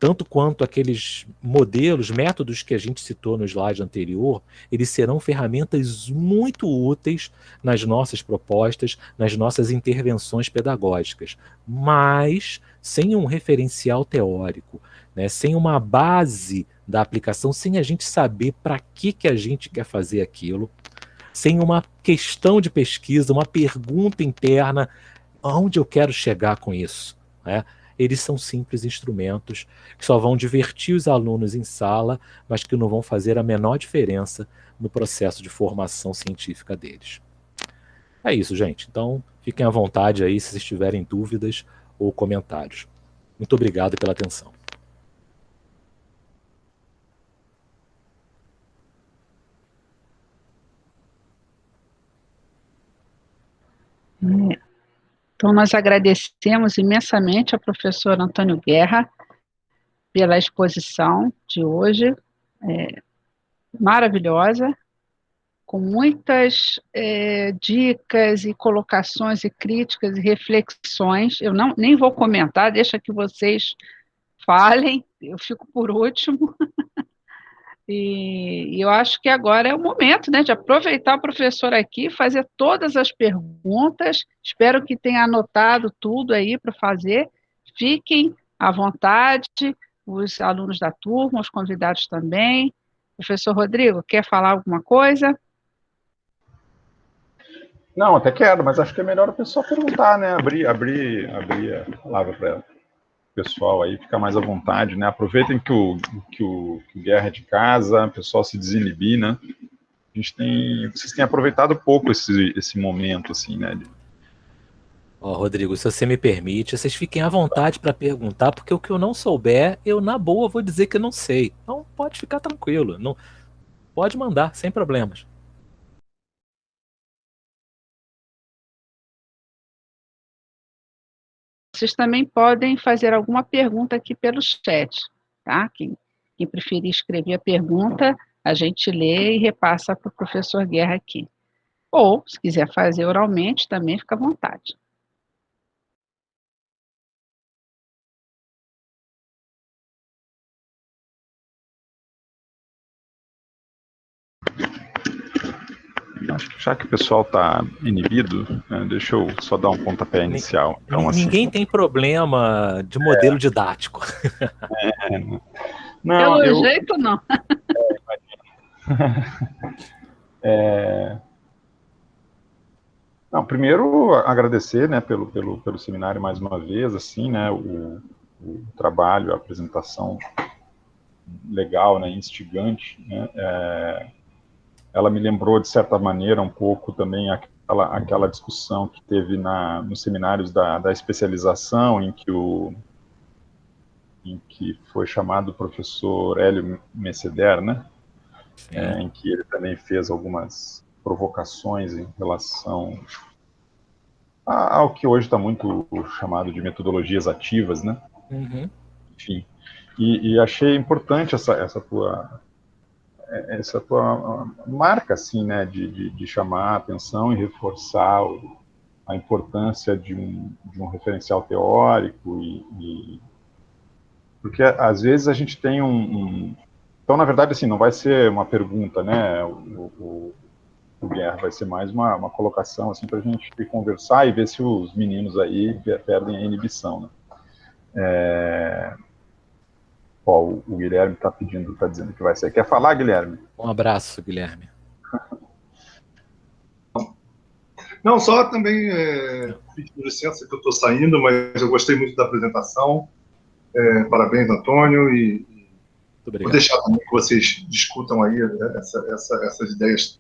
tanto quanto aqueles modelos, métodos que a gente citou no slide anterior, eles serão ferramentas muito úteis nas nossas propostas, nas nossas intervenções pedagógicas, mas sem um referencial teórico, né, sem uma base da aplicação, sem a gente saber para que a gente quer fazer aquilo, sem uma questão de pesquisa, uma pergunta interna, aonde eu quero chegar com isso, né? Eles são simples instrumentos que só vão divertir os alunos em sala, mas que não vão fazer a menor diferença no processo de formação científica deles. É isso, gente. Então, fiquem à vontade aí se vocês tiverem dúvidas ou comentários. Muito obrigado pela atenção. Então, nós agradecemos imensamente ao professor Antônio Guerra pela exposição de hoje, maravilhosa, com muitas dicas e colocações e críticas e reflexões. Eu nem vou comentar, deixa que vocês falem, eu fico por último. E eu acho que agora é o momento, né, de aproveitar o professor aqui, fazer todas as perguntas. Espero que tenha anotado tudo aí para fazer. Fiquem à vontade, os alunos da turma, os convidados também. Professor Rodrigo, quer falar alguma coisa? Não, até quero, mas acho que é melhor o pessoal perguntar, né? Abrir a palavra para o pessoal aí, ficar mais à vontade, né? Aproveitem que o Guerra é de casa, o pessoal se desinibir, né? Vocês têm aproveitado pouco esse momento, assim, né? Rodrigo, se você me permite, vocês fiquem à vontade para perguntar, porque o que eu não souber, eu na boa vou dizer que eu não sei. Então pode ficar tranquilo, não, pode mandar, sem problemas. Vocês também podem fazer alguma pergunta aqui pelo chat, tá? Quem preferir escrever a pergunta, a gente lê e repassa para o professor Guerra aqui. Ou, se quiser fazer oralmente, também fica à vontade. Acho que já que o pessoal está inibido, né, deixa eu só dar um pontapé inicial. Então, Ninguém tem problema de modelo didático. Não, pelo jeito, não. Não, primeiro agradecer, né, pelo seminário mais uma vez, assim, né, o trabalho, a apresentação legal, né, instigante, né, ela me lembrou, de certa maneira, um pouco também aquela discussão que teve nos seminários da especialização, em que foi chamado o professor Hélio Messeder, né, em que ele também fez algumas provocações em relação ao que hoje está muito chamado de metodologias ativas, né? Uhum. Enfim, e achei importante essa tua marca, assim, né, de chamar a atenção e reforçar a importância de um referencial teórico porque às vezes a gente tem então, na verdade, assim, não vai ser uma pergunta, né, o Guerra vai ser mais uma colocação, assim, para a gente conversar e ver se os meninos aí perdem a inibição, né. O Guilherme está dizendo que vai ser. Quer falar, Guilherme? Um abraço, Guilherme. Não, só também pedindo licença que eu estou saindo, mas eu gostei muito da apresentação. Parabéns, Antônio, e vou deixar também que vocês discutam aí essas ideias,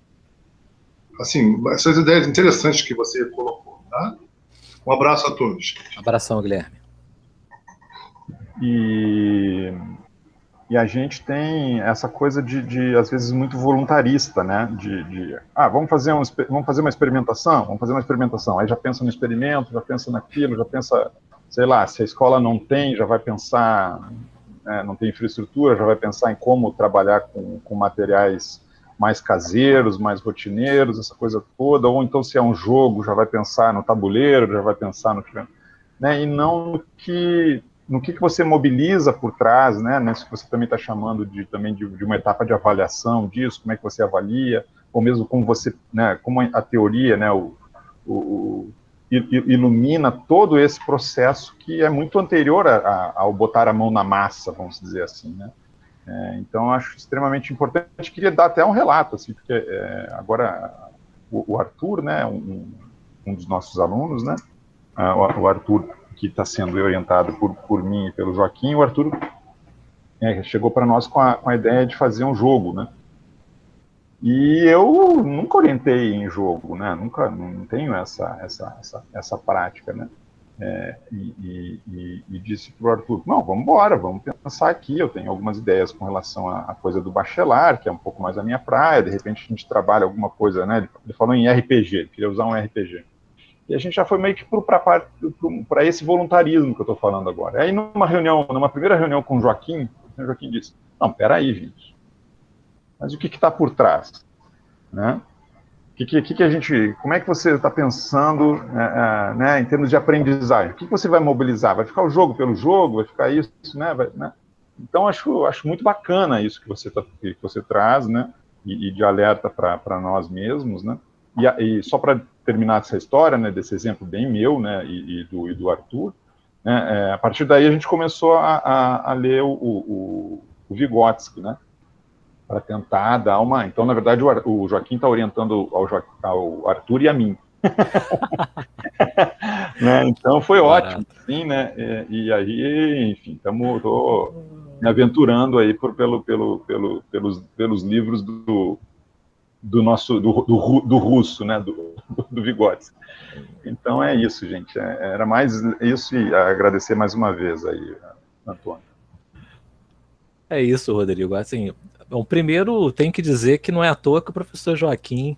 assim, essas ideias interessantes que você colocou, tá? Um abraço a todos. Abração, Guilherme. E a gente tem essa coisa de às vezes, muito voluntarista, né? Vamos fazer uma experimentação. Aí já pensa no experimento, já pensa naquilo, já pensa, sei lá, se a escola não tem, já vai pensar, não tem infraestrutura, já vai pensar em como trabalhar com materiais mais caseiros, mais rotineiros, essa coisa toda, ou então se é um jogo, já vai pensar no tabuleiro, já vai pensar no que, né? E não no que no que você mobiliza por trás, né, nisso que você também está chamando também de uma etapa de avaliação disso, como é que você avalia, ou mesmo como você, né, como a teoria, né, ilumina todo esse processo que é muito anterior ao botar a mão na massa, vamos dizer assim, né. Então, acho extremamente importante. Queria dar até um relato, assim, porque agora o Arthur, né, um dos nossos alunos, né, o Arthur, que está sendo orientado por mim e pelo Joaquim, o Arthur chegou para nós com a ideia de fazer um jogo, né? E eu nunca orientei em jogo, né? Não tenho essa prática, né? E disse para o Arthur, não, vamos embora, vamos pensar aqui, eu tenho algumas ideias com relação à coisa do bacharel, que é um pouco mais a minha praia, de repente a gente trabalha alguma coisa, né? Ele falou em RPG, ele queria usar um RPG. E a gente já foi meio que para esse voluntarismo que eu estou falando agora. Aí numa primeira reunião com o Joaquim disse, não, peraí, gente, mas o que está por trás? Né? Como é que você está pensando né, em termos de aprendizagem? O que você vai mobilizar? Vai ficar o jogo pelo jogo? Vai ficar isso? Né? Então, acho muito bacana isso que você traz, né? E de alerta para nós mesmos, né? E só para terminar essa história, né, desse exemplo bem meu, né, e do Arthur, né, a partir daí a gente começou a ler o Vygotsky, né, para tentar dar uma... Então, na verdade, o Joaquim está orientando ao Arthur e a mim. Né, então, foi ótimo, sim, né, e aí, enfim, estou me aventurando aí pelos livros do russo, né, do Vygotsky. Então é isso, gente. Era mais isso, e agradecer mais uma vez aí, Antônio. É isso, Rodrigo. Assim, bom, primeiro tem que dizer que não é à toa que o professor Joaquim,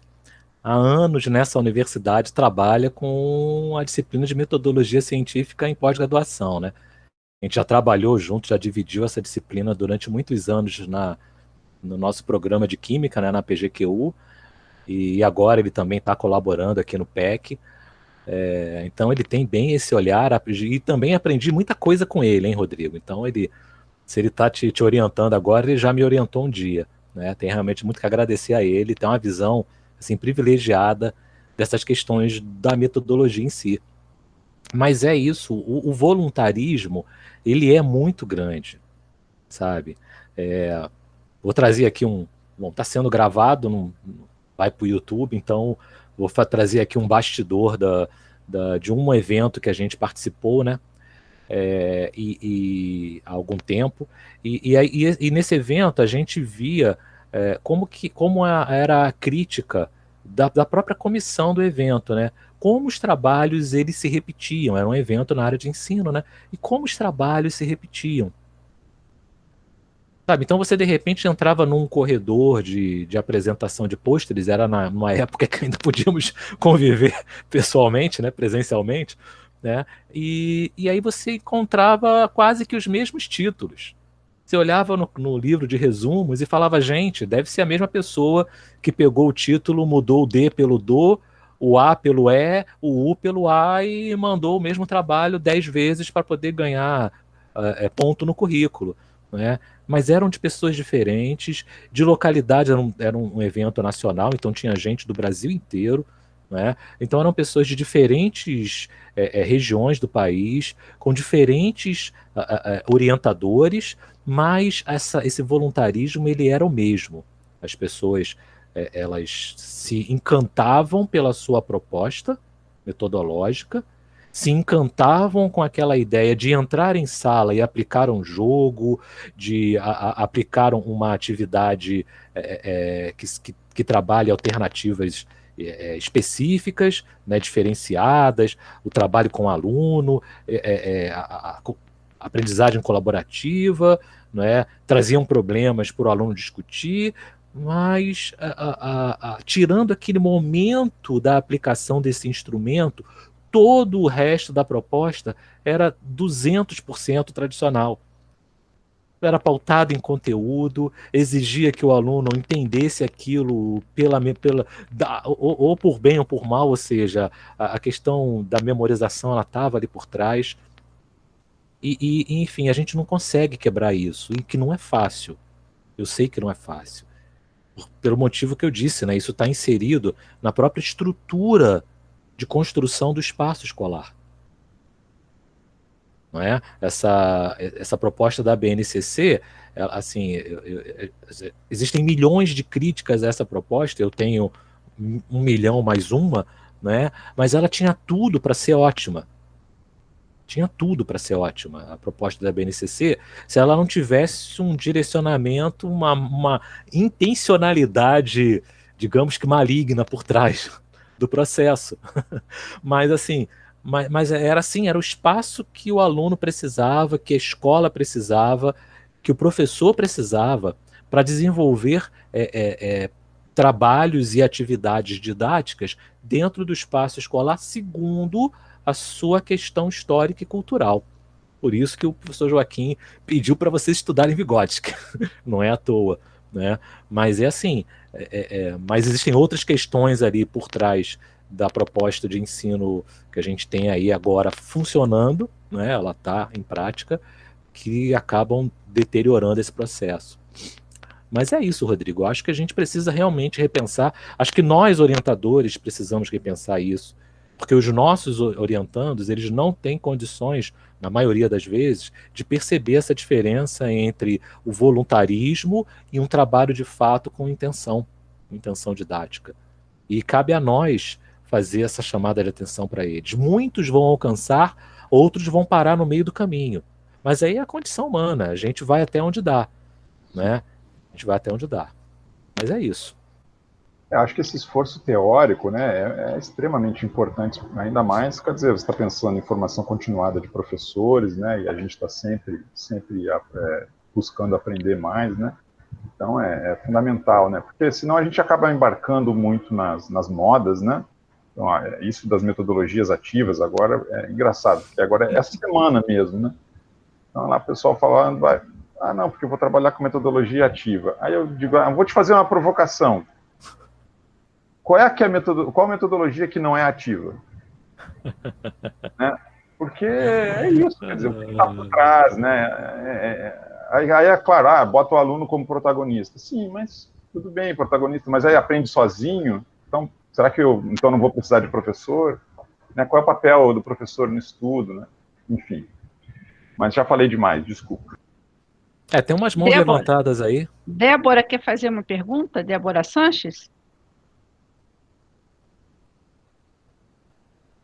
há anos nessa universidade, trabalha com a disciplina de metodologia científica em pós-graduação, né? A gente já trabalhou junto, já dividiu essa disciplina durante muitos anos no nosso programa de Química, né, na PGQU, e agora ele também está colaborando aqui no PEC. Então ele tem bem esse olhar, e também aprendi muita coisa com ele, hein, Rodrigo? Então se ele está te orientando agora, ele já me orientou um dia, né? Tem realmente muito que agradecer a ele, tem uma visão assim, privilegiada dessas questões da metodologia em si. Mas é isso, o voluntarismo, ele é muito grande, sabe? Vou trazer aqui bom, está sendo gravado, vai para o YouTube, então vou trazer aqui um bastidor de um evento que a gente participou, né? Há algum tempo. E nesse evento a gente via como era a crítica da própria comissão do evento, né? Como os trabalhos eles se repetiam, era um evento na área de ensino, né? E como os trabalhos se repetiam. Sabe, então você de repente entrava num corredor de apresentação de pôsteres, era numa época que ainda podíamos conviver pessoalmente, né, presencialmente, né, e aí você encontrava quase que os mesmos títulos. Você olhava no livro de resumos e falava, gente, deve ser a mesma pessoa que pegou o título, mudou o D pelo DO, o A pelo E, o U pelo A e mandou o mesmo trabalho 10 vezes para poder ganhar ponto no currículo, né? Mas eram de pessoas diferentes, de localidade, era um evento nacional, então tinha gente do Brasil inteiro, né? Então eram pessoas de diferentes regiões do país, com diferentes orientadores, mas esse voluntarismo ele era o mesmo. As pessoas elas se encantavam pela sua proposta metodológica, se encantavam com aquela ideia de entrar em sala e aplicar um jogo, de aplicar uma atividade que trabalhe alternativas específicas, né, diferenciadas, o trabalho com o aluno, a aprendizagem colaborativa, né, traziam problemas para o aluno discutir, mas tirando aquele momento da aplicação desse instrumento, todo o resto da proposta era 200% tradicional. Era pautado em conteúdo, exigia que o aluno entendesse aquilo ou por bem ou por mal, ou seja, a questão da memorização ela estava ali por trás. Enfim, a gente não consegue quebrar isso, e que não é fácil. Eu sei que não é fácil. Pelo motivo que eu disse, né? Isso está inserido na própria estrutura de construção do espaço escolar. Não é? Essa proposta da BNCC, assim, existem milhões de críticas a essa proposta, eu tenho 1 milhão mais uma, né? Mas ela tinha tudo para ser ótima. Tinha tudo para ser ótima, a proposta da BNCC, se ela não tivesse um direcionamento, uma intencionalidade, digamos que maligna por trás do processo. Mas assim, mas era assim, era o espaço que o aluno precisava, que a escola precisava, que o professor precisava para desenvolver trabalhos e atividades didáticas dentro do espaço escolar, segundo a sua questão histórica e cultural. Por isso que o professor Joaquim pediu para vocês estudarem Vygotsky. Não é à toa, né? Mas é assim, mas existem outras questões ali por trás da proposta de ensino que a gente tem aí agora funcionando, né? Ela está em prática, que acabam deteriorando esse processo. Mas é isso, Rodrigo. Acho que a gente precisa realmente repensar. Acho que nós, orientadores, precisamos repensar isso. Porque os nossos orientandos, eles não têm condições, na maioria das vezes, de perceber essa diferença entre o voluntarismo e um trabalho de fato com intenção didática. E cabe a nós fazer essa chamada de atenção para eles. Muitos vão alcançar, outros vão parar no meio do caminho. Mas aí é a condição humana, a gente vai até onde dá, né? A gente vai até onde dá. Mas é isso. Acho que esse esforço teórico, né, é extremamente importante, ainda mais, quer dizer, você está pensando em formação continuada de professores, né, e a gente está sempre buscando aprender mais, né, então é fundamental, né, porque senão a gente acaba embarcando muito nas modas, né, então isso das metodologias ativas agora é engraçado, porque agora é essa semana mesmo, né, então lá o pessoal falando, não, porque eu vou trabalhar com metodologia ativa, aí eu digo, vou te fazer uma provocação. Qual a metodologia que não é ativa? Né? Porque é isso, quer dizer, o que está por trás, né? Aí é claro, bota o aluno como protagonista. Sim, mas tudo bem, protagonista, mas aí aprende sozinho, então será que eu então não vou precisar de professor? Né? Qual é o papel do professor no estudo? Né? Enfim, mas já falei demais, desculpa. Tem umas mãos levantadas aí. Débora quer fazer uma pergunta? Débora Sanches?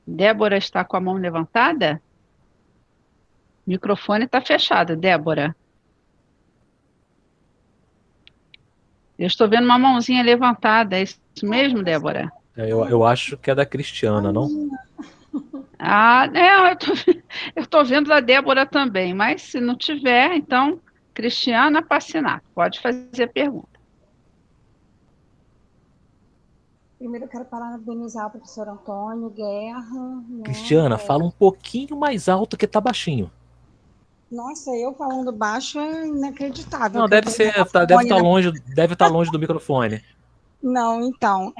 Débora está com a mão levantada? O microfone está fechado, Débora. Eu estou vendo uma mãozinha levantada, é isso mesmo, Débora? Eu acho que é da Cristiana, não? Eu estou vendo da Débora também, mas se não tiver, então, Cristiana Passinato, pode fazer a pergunta. Primeiro eu quero parabenizar o professor Antônio Guerra. Cristiana, fala um pouquinho mais alto que tá baixinho. Nossa, eu falando baixo é inacreditável. Não, deve estar longe do microfone. Não, então,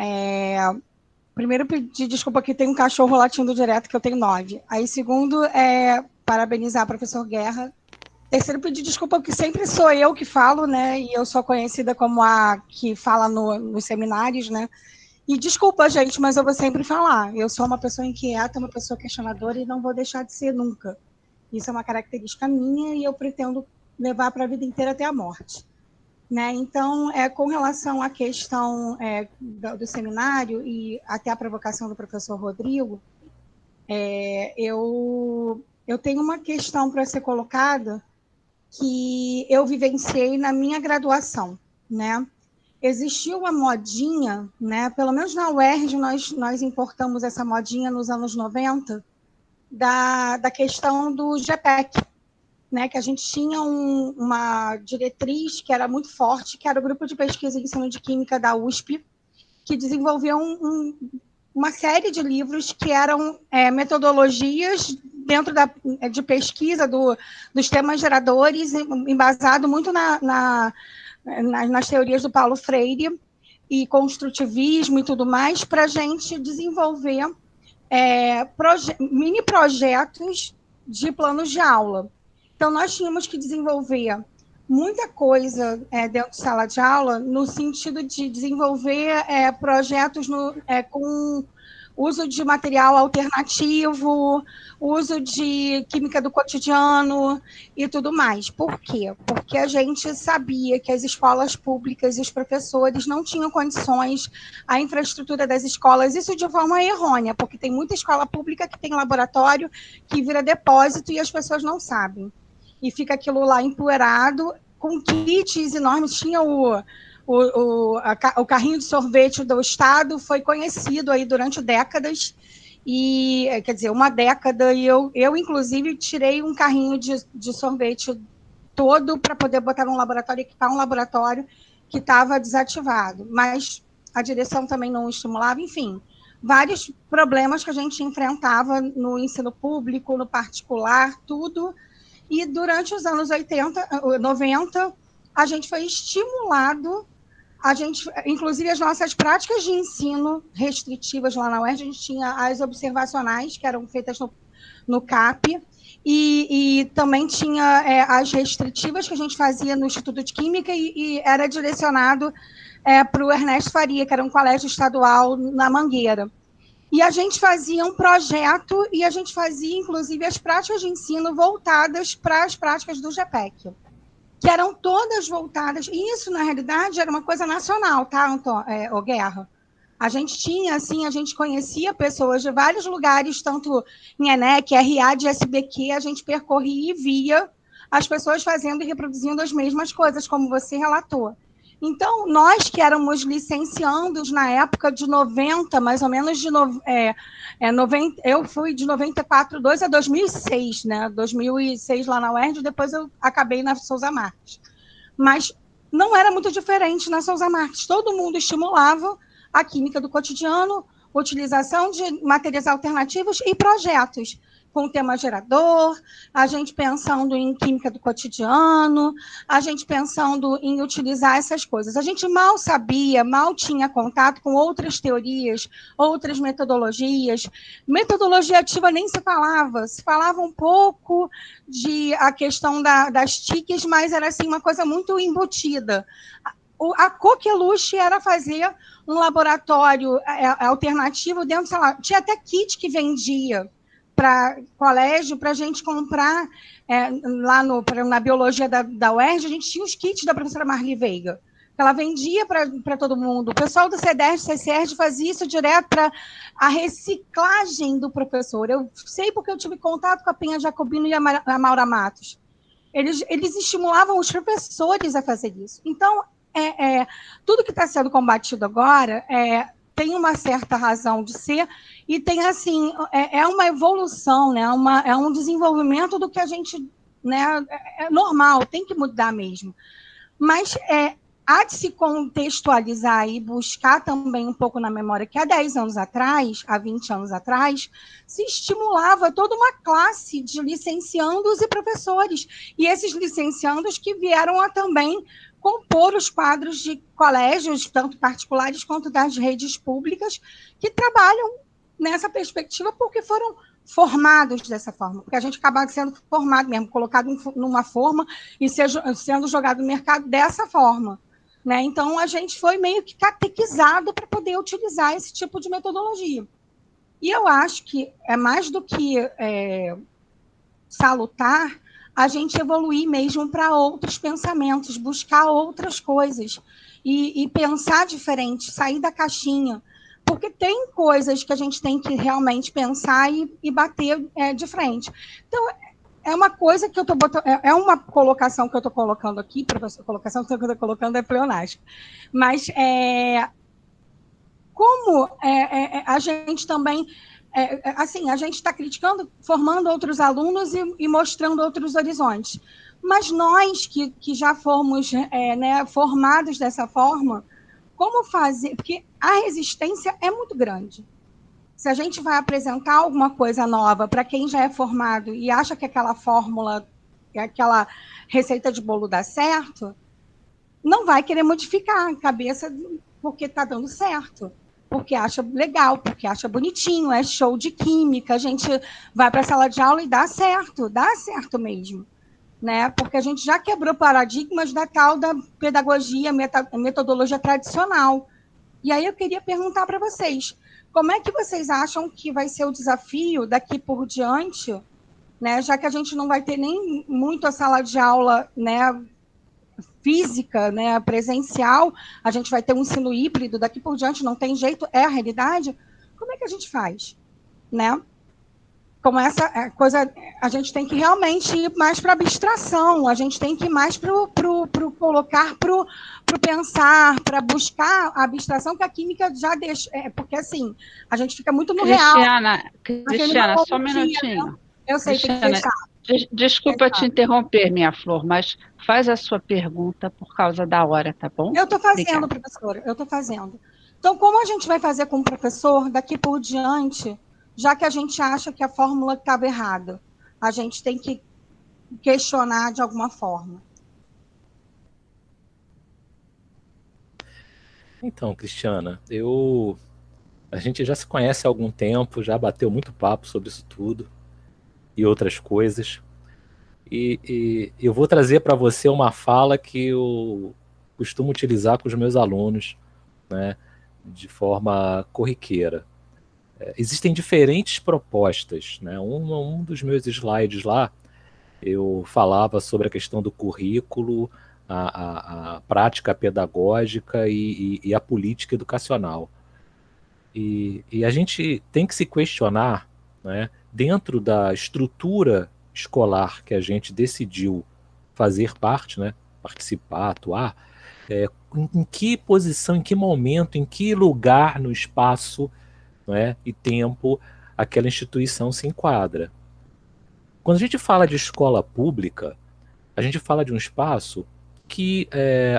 primeiro pedir desculpa que tem um cachorro latindo direto, que eu tenho 9. Aí, segundo, parabenizar o professor Guerra. Terceiro, pedir desculpa porque sempre sou eu que falo, né? E eu sou conhecida como a que fala nos seminários, né? E desculpa, gente, mas eu vou sempre falar. Eu sou uma pessoa inquieta, uma pessoa questionadora e não vou deixar de ser nunca. Isso é uma característica minha e eu pretendo levar para a vida inteira até a morte. Né? Então, com relação à questão do seminário e até a provocação do professor Rodrigo, eu tenho uma questão para ser colocada que eu vivenciei na minha graduação, né? Existiu uma modinha, né? Pelo menos na UERJ nós importamos essa modinha nos anos 90, da questão do GPEC, né, que a gente tinha uma diretriz que era muito forte, que era o Grupo de Pesquisa e Ensino de Química da USP, que desenvolveu uma série de livros que eram metodologias dentro de pesquisa dos temas geradores, embasado muito nas teorias do Paulo Freire e construtivismo e tudo mais, para a gente desenvolver mini projetos de planos de aula. Então, nós tínhamos que desenvolver muita coisa dentro de sala de aula, no sentido de desenvolver projetos com uso de material alternativo, uso de química do cotidiano e tudo mais. Por quê? Porque a gente sabia que as escolas públicas e os professores não tinham condições, a infraestrutura das escolas, isso de forma errônea, porque tem muita escola pública que tem laboratório que vira depósito e as pessoas não sabem. E fica aquilo lá empoeirado, com kits enormes. Tinha o carrinho de sorvete do Estado, foi conhecido aí durante décadas, e quer dizer, uma década, e eu inclusive, tirei um carrinho de sorvete todo para poder botar num laboratório, equipar um laboratório que estava desativado, mas a direção também não estimulava, enfim, vários problemas que a gente enfrentava no ensino público, no particular, tudo. E durante os anos 90, a gente foi estimulado, inclusive as nossas práticas de ensino restritivas lá na UERJ, a gente tinha as observacionais, que eram feitas no CAP, e também tinha as restritivas que a gente fazia no Instituto de Química, e era direcionado para o Ernesto Faria, que era um colégio estadual na Mangueira. E a gente fazia um projeto, e a gente fazia, inclusive, as práticas de ensino voltadas para as práticas do GPEC, que eram todas voltadas, e isso, na realidade, era uma coisa nacional, tá, Guerra? A gente tinha, assim, a gente conhecia pessoas de vários lugares, tanto em ENEC, RAD, SBQ, a gente percorria e via as pessoas fazendo e reproduzindo as mesmas coisas, como você relatou. Então, nós que éramos licenciandos na época de 90, mais ou menos de 90, eu fui de 94 a 2006, né? 2006 lá na UERJ, depois eu acabei na Souza Marques. Mas não era muito diferente na Souza Marques. Todo mundo estimulava a química do cotidiano, utilização de materiais alternativos e projetos com o tema gerador, a gente pensando em química do cotidiano, a gente pensando em utilizar essas coisas. A gente mal sabia, mal tinha contato com outras teorias, outras metodologias. Metodologia ativa nem se falava um pouco de a questão das TICs, mas era assim, uma coisa muito embutida. A coqueluche era fazer um laboratório alternativo dentro, sei lá, tinha até kit que vendia para colégio, para a gente comprar lá na biologia da UERJ, a gente tinha os kits da professora Marli Veiga, que ela vendia para todo mundo. O pessoal do CEDERJ, CCERJ fazia isso direto para a reciclagem do professor. Eu sei porque eu tive contato com a Penha Jacobino e a Maura Matos. Eles estimulavam os professores a fazer isso. Então, tudo que está sendo combatido agora tem uma certa razão de ser, e tem, assim, uma evolução, né? É um desenvolvimento do que a gente, né, é normal, tem que mudar mesmo. Mas há de se contextualizar e buscar também um pouco na memória que há 10 anos atrás, há 20 anos atrás, se estimulava toda uma classe de licenciandos e professores, e esses licenciandos que vieram a também compor os quadros de colégios, tanto particulares quanto das redes públicas, que trabalham nessa perspectiva porque foram formados dessa forma, porque a gente acaba sendo formado mesmo, colocado numa forma e sendo jogado no mercado dessa forma, né? Então, a gente foi meio que catequizado para poder utilizar esse tipo de metodologia. E eu acho que é mais do que salutar a gente evoluir mesmo para outros pensamentos, buscar outras coisas e pensar diferente, sair da caixinha, porque tem coisas que a gente tem que realmente pensar e bater de frente. Então, é uma coisa que eu estou botando, é uma colocação que eu estou colocando aqui, professor, colocação que eu estou colocando é pleonástica, mas como a gente também assim, a gente está criticando, formando outros alunos e mostrando outros horizontes. Mas nós que já fomos né, formados dessa forma, como fazer? Porque a resistência é muito grande. Se a gente vai apresentar alguma coisa nova para quem já é formado e acha que aquela fórmula, aquela receita de bolo dá certo, não vai querer modificar a cabeça porque está dando certo, porque acha legal, porque acha bonitinho, é show de química, a gente vai para a sala de aula e dá certo mesmo. né? Porque a gente já quebrou paradigmas da tal da pedagogia, metodologia tradicional. E aí eu queria perguntar para vocês, como é que vocês acham que vai ser o desafio daqui por diante, né? Já que a gente não vai ter nem muito a sala de aula, né, física, né, presencial, a gente vai ter um ensino híbrido daqui por diante, não tem jeito, é a realidade. Como é que a gente faz, né? Como essa coisa, a gente tem que realmente ir mais para a abstração, a gente tem que ir mais para colocar, para o pensar, para buscar a abstração que a química já deixa, porque assim, a gente fica muito no real. Cristiana, só um minutinho. Né? Eu sei, Cristiana, tem que deixar. Desculpa te interromper, minha flor, mas faz a sua pergunta por causa da hora, tá bom? Eu estou fazendo, professora, eu estou fazendo. Então, como a gente vai fazer com o professor daqui por diante, já que a gente acha que a fórmula estava errada? A gente tem que questionar de alguma forma. Então, Cristiana, a gente já se conhece há algum tempo, já bateu muito papo sobre isso tudo e outras coisas. E eu vou trazer para você uma fala que eu costumo utilizar com os meus alunos, né, de forma corriqueira. Existem diferentes propostas, né? Um dos meus slides lá, eu falava sobre a questão do currículo, a prática pedagógica e a política educacional. E a gente tem que se questionar, né, dentro da estrutura escolar que a gente decidiu fazer parte, né, participar, atuar, em que posição, em que momento, em que lugar no espaço, né, e tempo aquela instituição se enquadra. Quando a gente fala de escola pública, a gente fala de um espaço que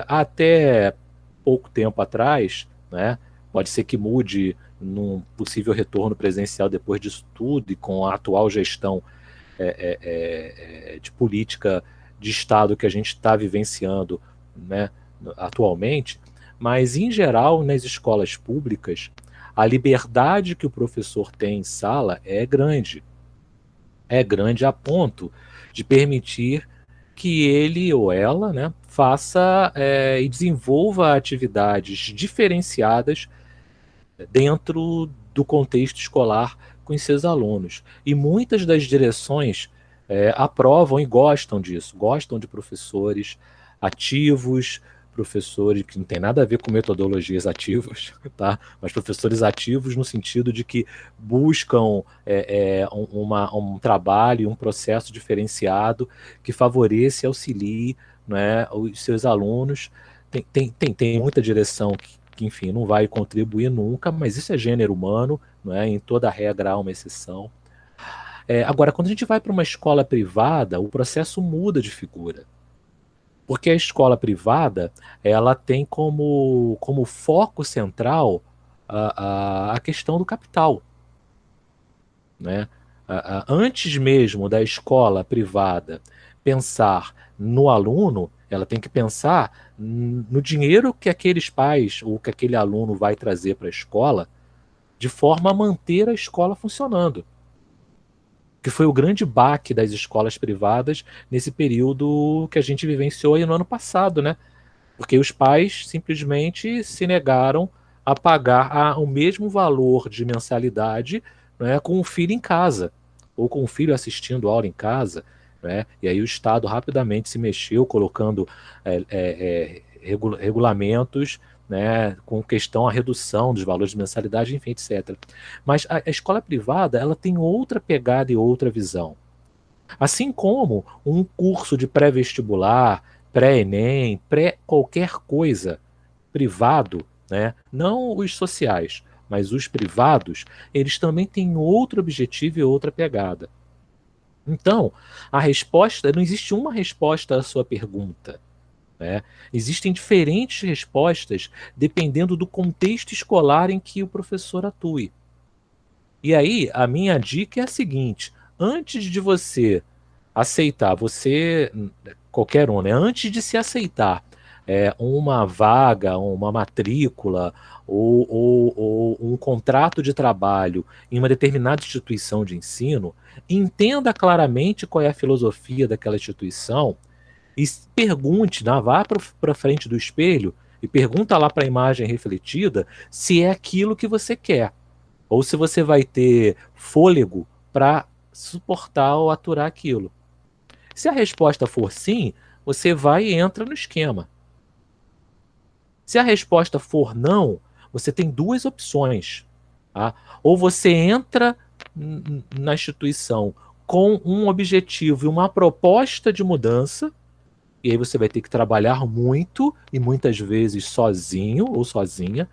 até pouco tempo atrás, né, pode ser que mude num possível retorno presencial depois disso tudo e com a atual gestão de política de Estado que a gente está vivenciando, né, atualmente, mas em geral nas escolas públicas a liberdade que o professor tem em sala é grande a ponto de permitir que ele ou ela, né, faça e desenvolva atividades diferenciadas dentro do contexto escolar com os seus alunos. E muitas das direções aprovam e gostam disso, gostam de professores ativos, professores que não tem nada a ver com metodologias ativas, tá? Mas professores ativos no sentido de que buscam um trabalho, um processo diferenciado que favoreça e auxilie, né, os seus alunos. Tem muita direção que, enfim, não vai contribuir nunca, mas isso é gênero humano, não é? Em toda regra há uma exceção. Agora, quando a gente vai para uma escola privada, o processo muda de figura. Porque a escola privada, ela tem como foco central a questão do capital, né? Antes mesmo da escola privada pensar no aluno, ela tem que pensar no dinheiro que aqueles pais ou que aquele aluno vai trazer para a escola, de forma a manter a escola funcionando. Que foi o grande baque das escolas privadas nesse período que a gente vivenciou aí no ano passado, né? Porque os pais simplesmente se negaram a pagar o mesmo valor de mensalidade, né, com o filho em casa, ou com o filho assistindo aula em casa, né? E aí o Estado rapidamente se mexeu, colocando regulamentos, né, com questão a redução dos valores de mensalidade, enfim, etc. Mas a escola privada, ela tem outra pegada e outra visão. Assim como um curso de pré-vestibular, pré-ENEM, pré-qualquer coisa privado, né, não os sociais, mas os privados, eles também têm outro objetivo e outra pegada. Então, a resposta, não existe uma resposta à sua pergunta. Né? Existem diferentes respostas dependendo do contexto escolar em que o professor atue. E aí, a minha dica é a seguinte: antes de você aceitar, qualquer um, né? Antes de se aceitar uma vaga, uma matrícula ou um contrato de trabalho em uma determinada instituição de ensino, entenda claramente qual é a filosofia daquela instituição e pergunte, vá para frente do espelho e pergunta lá para a imagem refletida se é aquilo que você quer, ou se você vai ter fôlego para suportar ou aturar aquilo. Se a resposta for sim, você vai e entra no esquema. Se a resposta for não, você tem duas opções. Tá? Ou você entra na instituição com um objetivo e uma proposta de mudança, e aí você vai ter que trabalhar muito, e muitas vezes sozinho ou sozinha,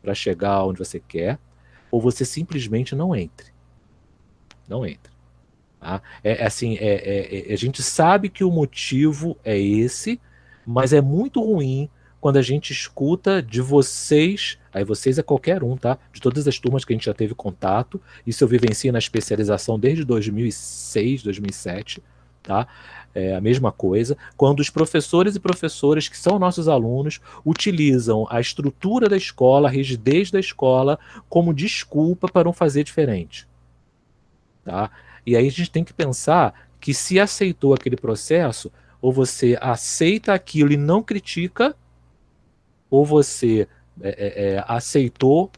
para chegar onde você quer, ou você simplesmente não entre. Não entre. Tá? A gente sabe que o motivo é esse, mas é muito ruim quando a gente escuta de vocês, aí vocês é qualquer um, tá? De todas as turmas que a gente já teve contato, isso eu vivencio na especialização desde 2006, 2007, tá? É a mesma coisa, quando os professores e professoras que são nossos alunos utilizam a estrutura da escola, a rigidez da escola, como desculpa para não fazer diferente. Tá? E aí a gente tem que pensar que se aceitou aquele processo, ou você aceita aquilo e não critica, ou você aceitou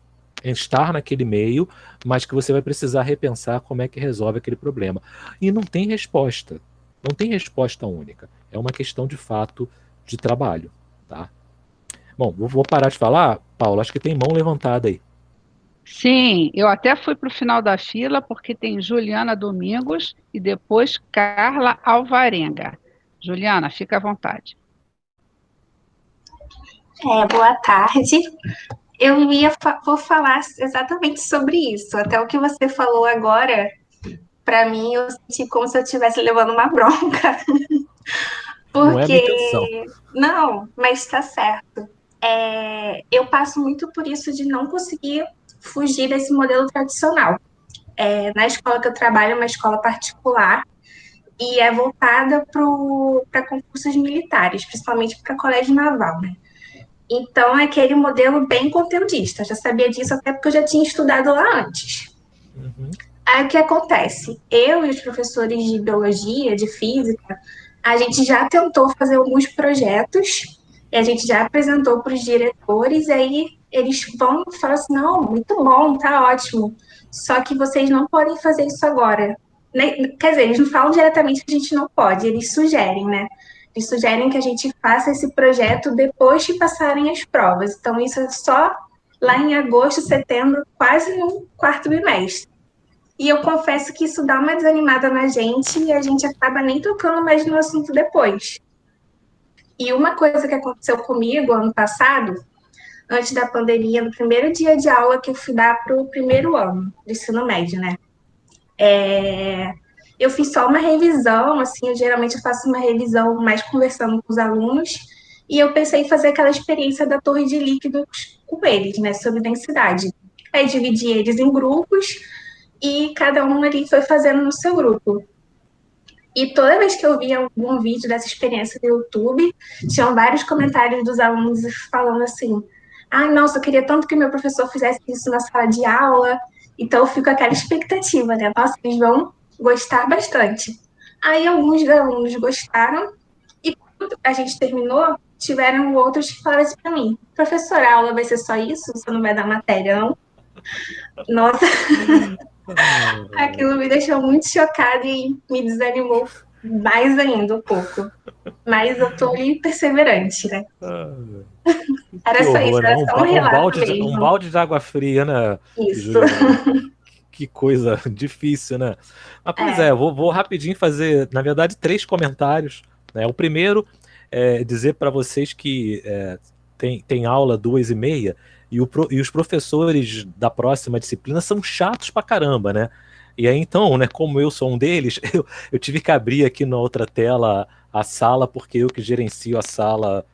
estar naquele meio, mas que você vai precisar repensar como é que resolve aquele problema. E não tem resposta. Não tem resposta única. É uma questão, de fato, de trabalho. Tá? Bom, vou parar de falar. Paulo, acho que tem mão levantada aí. Sim, eu até fui para o final da fila, porque tem Juliana Domingos e depois Carla Alvarenga. Juliana, fica à vontade. Boa tarde. Vou falar exatamente sobre isso. Até o que você falou agora, para mim, eu senti como se eu estivesse levando uma bronca. Porque... Não é a minha intenção. Não, mas está certo. Eu passo muito por isso de não conseguir fugir desse modelo tradicional. Na escola que eu trabalho, é uma escola particular, e é voltada para concursos militares, principalmente para colégio naval, né? Então, é aquele modelo bem conteudista. Eu já sabia disso até porque eu já tinha estudado lá antes. Uhum. Aí, o que acontece? Eu e os professores de biologia, de física, a gente já tentou fazer alguns projetos, e a gente já apresentou para os diretores, e aí eles vão e falam assim, não, muito bom, tá ótimo, só que vocês não podem fazer isso agora. Quer dizer, eles não falam diretamente que a gente não pode, eles sugerem, né? Eles sugerem que a gente faça esse projeto depois que passarem as provas. Então, isso é só lá em agosto, setembro, quase no quarto bimestre. E eu confesso que isso dá uma desanimada na gente e a gente acaba nem tocando mais no assunto depois. E uma coisa que aconteceu comigo ano passado, antes da pandemia, no primeiro dia de aula que eu fui dar para o primeiro ano do ensino médio, né? Eu fiz só uma revisão, assim, geralmente eu faço uma revisão mais conversando com os alunos, e eu pensei em fazer aquela experiência da torre de líquidos com eles, né, sobre densidade. Aí dividi eles em grupos, e cada um ali foi fazendo no seu grupo. E toda vez que eu via algum vídeo dessa experiência no YouTube, tinham vários comentários dos alunos falando assim, ai, nossa, eu queria tanto que meu professor fizesse isso na sala de aula. Então eu fico com aquela expectativa, né, nossa, eles vão gostar bastante. Aí alguns alunos gostaram, e quando a gente terminou, tiveram outros que falaram assim para mim, professora, a aula vai ser só isso? Você não vai dar matéria, não? Nossa, aquilo me deixou muito chocada e me desanimou mais ainda um pouco. Mas eu tô ali perseverante, né? Era só isso, era só um relato mesmo. Um balde de água fria, né? Isso. Juliana? Que coisa difícil, né? Mas, pois vou rapidinho fazer, na verdade, 3 comentários. Né? O primeiro é dizer para vocês que tem aula 2h30 e os professores da próxima disciplina são chatos pra caramba, né? E aí, então, né, como eu sou um deles, eu tive que abrir aqui na outra tela a sala, porque eu que gerencio a sala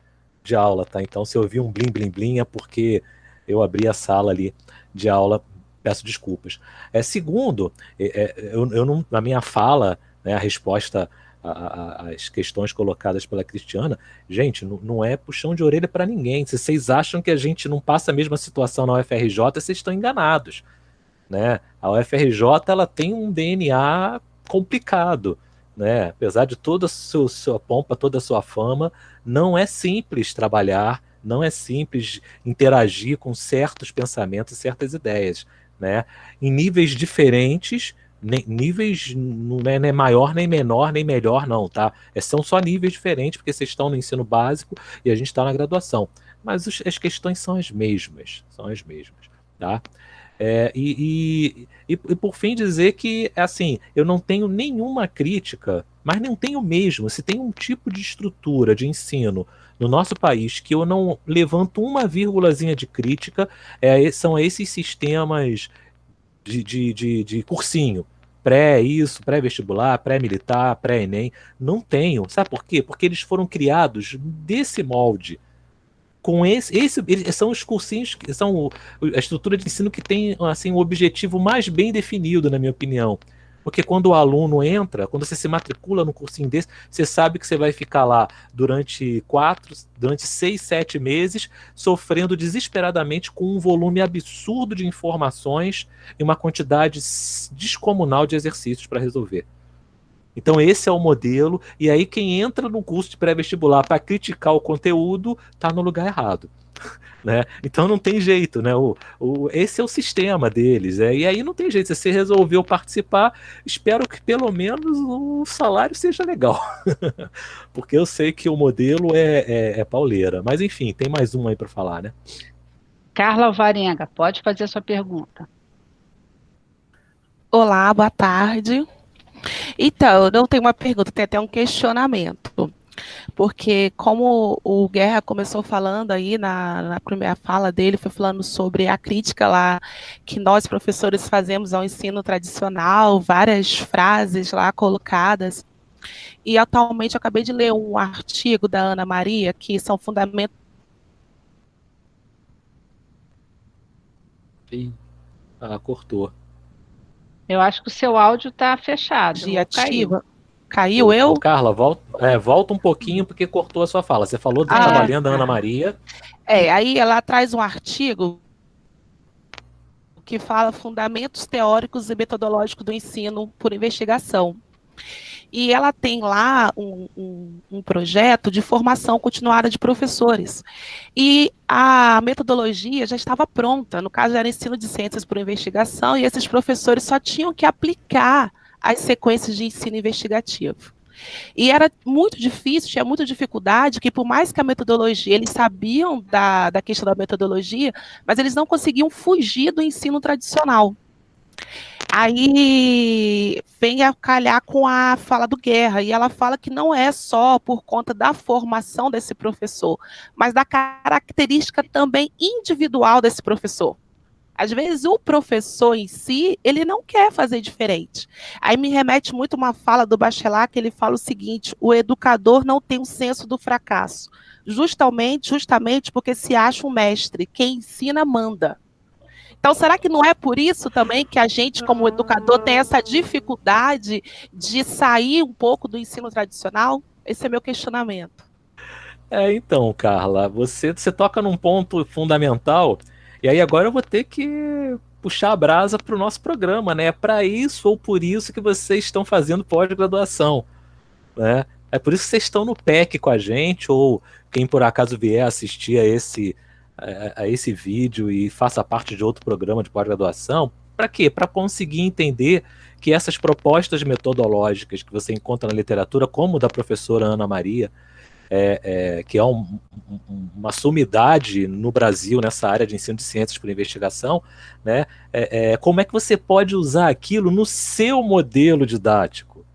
de aula, tá? Então, se eu vi um blim, blim, blim, é porque eu abri a sala ali de aula. Peço desculpas. Segundo, eu não, na minha fala, né, a resposta as questões colocadas pela Cristiana, gente, não é puxão de orelha para ninguém. Se vocês acham que a gente não passa a mesma situação na UFRJ, vocês estão enganados, né? A UFRJ ela tem um DNA complicado, né? Apesar de toda a sua pompa, toda a sua fama, não é simples trabalhar, não é simples interagir com certos pensamentos, certas ideias, né? Em níveis diferentes, níveis não é nem maior, nem menor, nem melhor, não, tá? São só níveis diferentes, porque vocês estão no ensino básico e a gente está na graduação. Mas as questões são as mesmas, tá? E por fim dizer que, assim, eu não tenho nenhuma crítica, mas não tenho mesmo, se tem um tipo de estrutura de ensino no nosso país que eu não levanto uma vírgulazinha de crítica, são esses sistemas de cursinho, pré-vestibular, pré-militar, pré-ENEM, não tenho. Sabe por quê? Porque eles foram criados desse molde. Com eles são os cursinhos, são a estrutura de ensino que tem assim, um objetivo mais bem definido, na minha opinião. Porque quando o aluno entra, quando você se matricula num cursinho desse, você sabe que você vai ficar lá durante 6, 7 meses, sofrendo desesperadamente com um volume absurdo de informações e uma quantidade descomunal de exercícios para resolver. Então esse é o modelo, e aí quem entra no curso de pré-vestibular para criticar o conteúdo está no lugar errado. Né? Então não tem jeito, né? Esse é o sistema deles, e aí não tem jeito. Se você resolveu participar, espero que pelo menos o salário seja legal, porque eu sei que o modelo é pauleira. Mas enfim, tem mais um aí para falar, né? Carla Alvarenga, pode fazer a sua pergunta. Olá, boa tarde. Então, eu não tenho uma pergunta, tem até um questionamento. Porque como o Guerra começou falando aí na primeira fala dele, foi falando sobre a crítica lá que nós professores fazemos ao ensino tradicional, várias frases lá colocadas. E atualmente eu acabei de ler um artigo da Ana Maria, que são fundamentos. Cortou. Eu acho que o seu áudio está fechado. Caiu eu? Carla, volta um pouquinho porque cortou a sua fala. Você falou da trabalhando da Ana Maria. Aí ela traz um artigo que fala fundamentos teóricos e metodológicos do ensino por investigação. E ela tem lá um projeto de formação continuada de professores. E a metodologia já estava pronta, no caso era ensino de ciências por investigação, e esses professores só tinham que aplicar as sequências de ensino investigativo. E era muito difícil, tinha muita dificuldade, que por mais que a metodologia, eles sabiam da questão da metodologia, mas eles não conseguiam fugir do ensino tradicional. Aí vem a calhar com a fala do Guerra, e ela fala que não é só por conta da formação desse professor, mas da característica também individual desse professor. Às vezes o professor em si, ele não quer fazer diferente. Aí me remete muito uma fala do Bachelard, que ele fala o seguinte: o educador não tem o senso do fracasso, justamente porque se acha um mestre, quem ensina manda. Então, será que não é por isso também que a gente, como educador, tem essa dificuldade de sair um pouco do ensino tradicional? Esse é meu questionamento. Então, Carla, você toca num ponto fundamental, e aí agora eu vou ter que puxar a brasa para o nosso programa, né? É para isso ou por isso que vocês estão fazendo pós-graduação, né? É por isso que vocês estão no PEC com a gente, ou quem por acaso vier assistir a esse vídeo e faça parte de outro programa de pós-graduação. Para quê? Para conseguir entender que essas propostas metodológicas que você encontra na literatura, como da professora Ana Maria, que é uma sumidade no Brasil nessa área de ensino de ciências por investigação, né? Como é que você pode usar aquilo no seu modelo didático?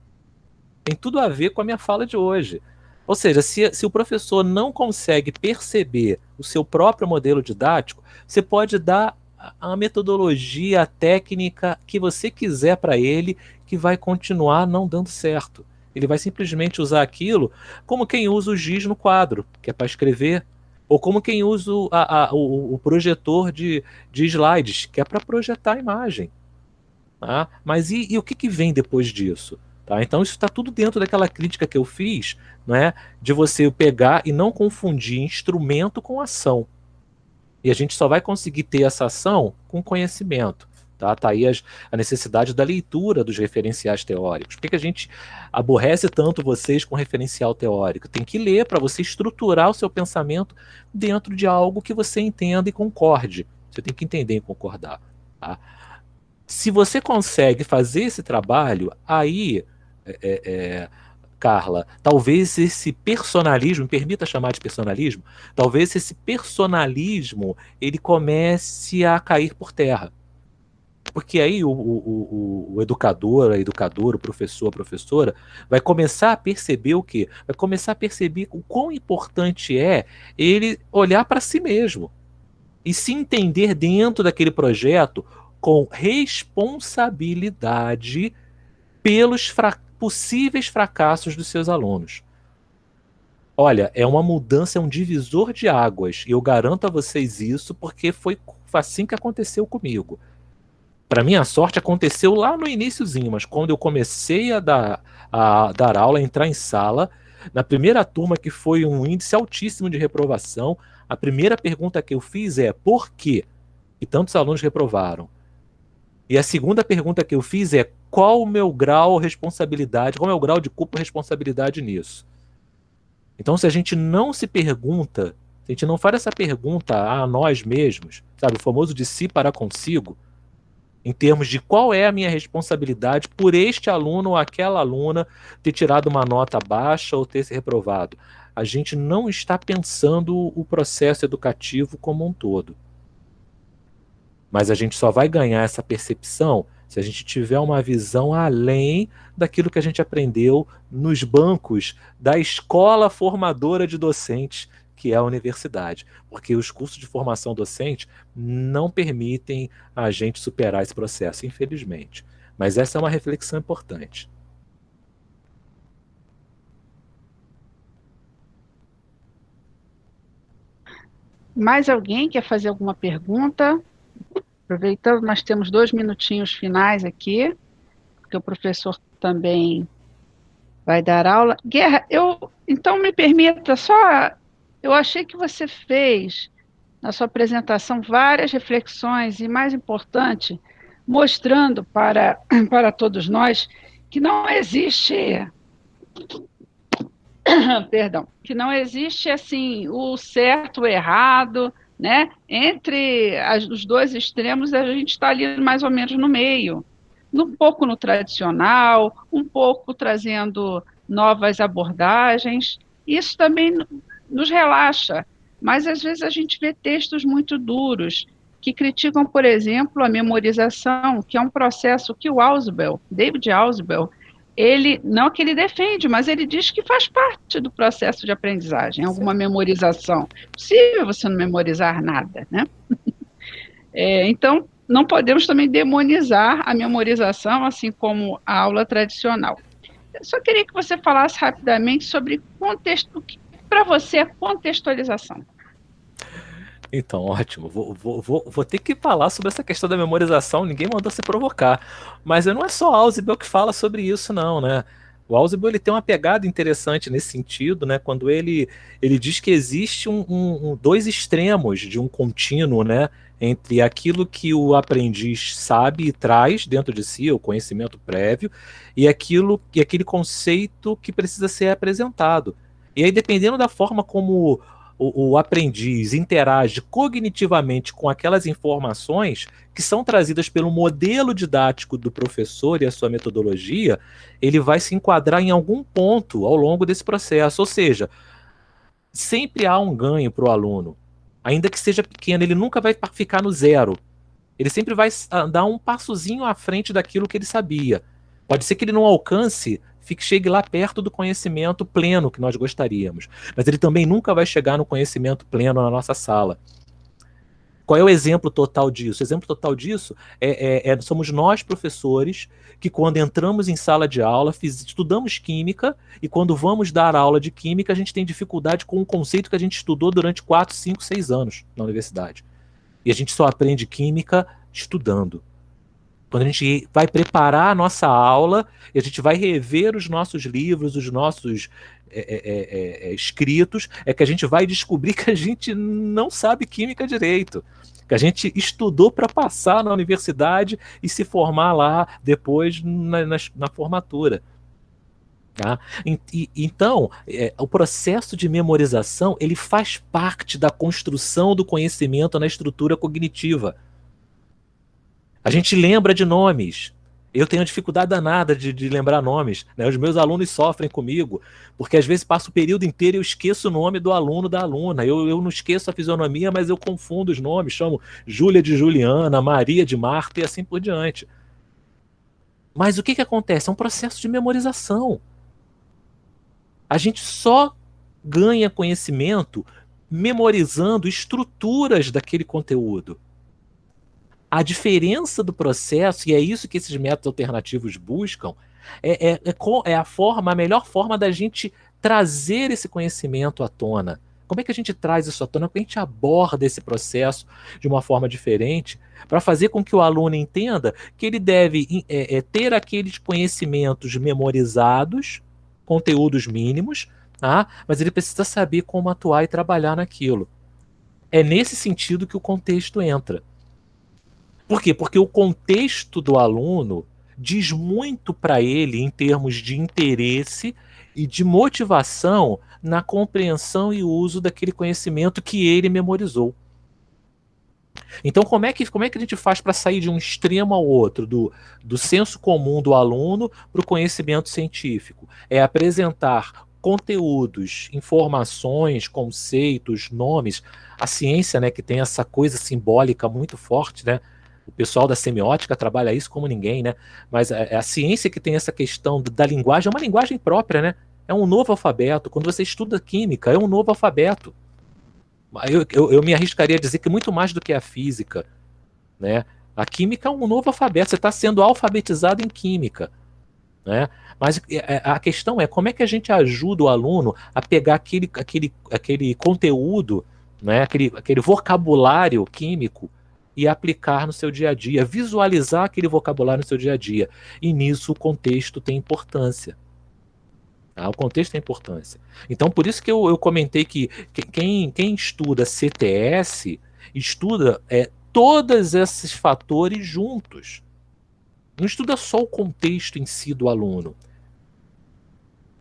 Tem tudo a ver com a minha fala de hoje. Ou seja, se o professor não consegue perceber o seu próprio modelo didático, você pode dar a metodologia, a técnica que você quiser para ele, que vai continuar não dando certo. Ele vai simplesmente usar aquilo como quem usa o giz no quadro, que é para escrever, ou como quem usa o projetor de slides, que é para projetar a imagem. Tá? Mas e o que vem depois disso? Tá? Então isso está tudo dentro daquela crítica que eu fiz, né, de você pegar e não confundir instrumento com ação. E a gente só vai conseguir ter essa ação com conhecimento. Tá aí a necessidade da leitura dos referenciais teóricos. Por que a gente aborrece tanto vocês com referencial teórico? Tem que ler para você estruturar o seu pensamento dentro de algo que você entenda e concorde. Você tem que entender e concordar. Tá? Se você consegue fazer esse trabalho, aí, Carla, talvez esse personalismo, me permita chamar de personalismo, talvez esse personalismo ele comece a cair por terra. Porque aí o educador, a educadora, o professor, a professora, vai começar a perceber o quê? Vai começar a perceber o quão importante é ele olhar para si mesmo e se entender dentro daquele projeto com responsabilidade pelos possíveis fracassos dos seus alunos. Olha, é uma mudança, é um divisor de águas, e eu garanto a vocês isso porque foi assim que aconteceu comigo. Para minha sorte, aconteceu lá no iniciozinho, mas quando eu comecei a dar aula, a entrar em sala, na primeira turma, que foi um índice altíssimo de reprovação, a primeira pergunta que eu fiz é: por quê? E tantos alunos reprovaram. E a segunda pergunta que eu fiz é: qual o meu grau de responsabilidade, qual o meu grau de culpa e responsabilidade nisso? Então, se a gente não se pergunta, se a gente não faz essa pergunta a nós mesmos, sabe, o famoso de si para consigo, em termos de qual é a minha responsabilidade por este aluno ou aquela aluna ter tirado uma nota baixa ou ter se reprovado, a gente não está pensando o processo educativo como um todo. Mas a gente só vai ganhar essa percepção se a gente tiver uma visão além daquilo que a gente aprendeu nos bancos da escola formadora de docentes, que é a universidade. Porque os cursos de formação docente não permitem a gente superar esse processo, infelizmente. Mas essa é uma reflexão importante. Mais alguém quer fazer alguma pergunta? Aproveitando, nós temos 2 minutinhos finais aqui, porque o professor também vai dar aula. Guerra, então me permita só, eu achei que você fez na sua apresentação várias reflexões e, mais importante, mostrando para todos nós que não existe, perdão, que não existe assim o certo, o errado, né? Entre os dois extremos, a gente está ali mais ou menos no meio, um pouco no tradicional, um pouco trazendo novas abordagens. Isso também nos relaxa, mas às vezes a gente vê textos muito duros que criticam, por exemplo, a memorização, que é um processo que o Ausubel, David Ausubel, ele, não que ele defende, mas ele diz que faz parte do processo de aprendizagem, alguma memorização. É possível você não memorizar nada, né? Então, não podemos também demonizar a memorização, assim como a aula tradicional. Eu só queria que você falasse rapidamente sobre contexto, o que para você é contextualização. Então, ótimo. Vou ter que falar sobre essa questão da memorização. Ninguém mandou se provocar. Mas não é só Ausubel que fala sobre isso, não, né? O Ausubel ele tem uma pegada interessante nesse sentido, né? Quando ele diz que existe dois extremos de um contínuo, né? Entre aquilo que o aprendiz sabe e traz dentro de si, o conhecimento prévio, e aquele conceito que precisa ser apresentado. E aí, dependendo da forma como o aprendiz interage cognitivamente com aquelas informações que são trazidas pelo modelo didático do professor e a sua metodologia, ele vai se enquadrar em algum ponto ao longo desse processo. Ou seja, sempre há um ganho para o aluno, ainda que seja pequeno, ele nunca vai ficar no zero. Ele sempre vai dar um passozinho à frente daquilo que ele sabia. Pode ser que ele não alcance, chegue lá perto do conhecimento pleno que nós gostaríamos, mas ele também nunca vai chegar no conhecimento pleno na nossa sala. Qual é o exemplo total disso? O exemplo total disso somos nós, professores, que quando entramos em sala de aula, estudamos química, e quando vamos dar aula de química, a gente tem dificuldade com um conceito que a gente estudou durante 4, 5, 6 anos na universidade. E a gente só aprende química estudando. Quando a gente vai preparar a nossa aula, e a gente vai rever os nossos livros, os nossos escritos, é que a gente vai descobrir que a gente não sabe química direito, que a gente estudou para passar na universidade e se formar lá depois na formatura. Tá? Então, o processo de memorização ele faz parte da construção do conhecimento na estrutura cognitiva. A gente lembra de nomes. Eu tenho dificuldade danada de lembrar nomes, né? Os meus alunos sofrem comigo, porque às vezes passo o período inteiro e eu esqueço o nome do aluno, da aluna. Eu não esqueço a fisionomia, mas eu confundo os nomes. Chamo Júlia de Juliana, Maria de Marta e assim por diante. Mas o que acontece? É um processo de memorização. A gente só ganha conhecimento memorizando estruturas daquele conteúdo. A diferença do processo, e é isso que esses métodos alternativos buscam, é a melhor forma da gente trazer esse conhecimento à tona. Como é que a gente traz isso à tona? Como é que a gente aborda esse processo de uma forma diferente para fazer com que o aluno entenda que ele deve ter aqueles conhecimentos memorizados, conteúdos mínimos, tá? Mas ele precisa saber como atuar e trabalhar naquilo. É nesse sentido que o contexto entra. Por quê? Porque o contexto do aluno diz muito para ele em termos de interesse e de motivação na compreensão e uso daquele conhecimento que ele memorizou. Então, como é que a gente faz para sair de um extremo ao outro, do senso comum do aluno para o conhecimento científico? É apresentar conteúdos, informações, conceitos, nomes. A ciência, né, que tem essa coisa simbólica muito forte, né? O pessoal da semiótica trabalha isso como ninguém, né? Mas a ciência que tem essa questão da linguagem, é uma linguagem própria, né? É um novo alfabeto. Quando você estuda química, é um novo alfabeto. Eu me arriscaria a dizer que muito mais do que a física, né? A química é um novo alfabeto. Você está sendo alfabetizado em química, né? Mas a questão é como é que a gente ajuda o aluno a pegar aquele conteúdo, né? Aquele vocabulário químico e aplicar no seu dia a dia, visualizar aquele vocabulário no seu dia a dia. E nisso o contexto tem importância. Tá? O contexto tem importância. Então, por isso que eu comentei que quem estuda CTS estuda todos esses fatores juntos. Não estuda só o contexto em si do aluno.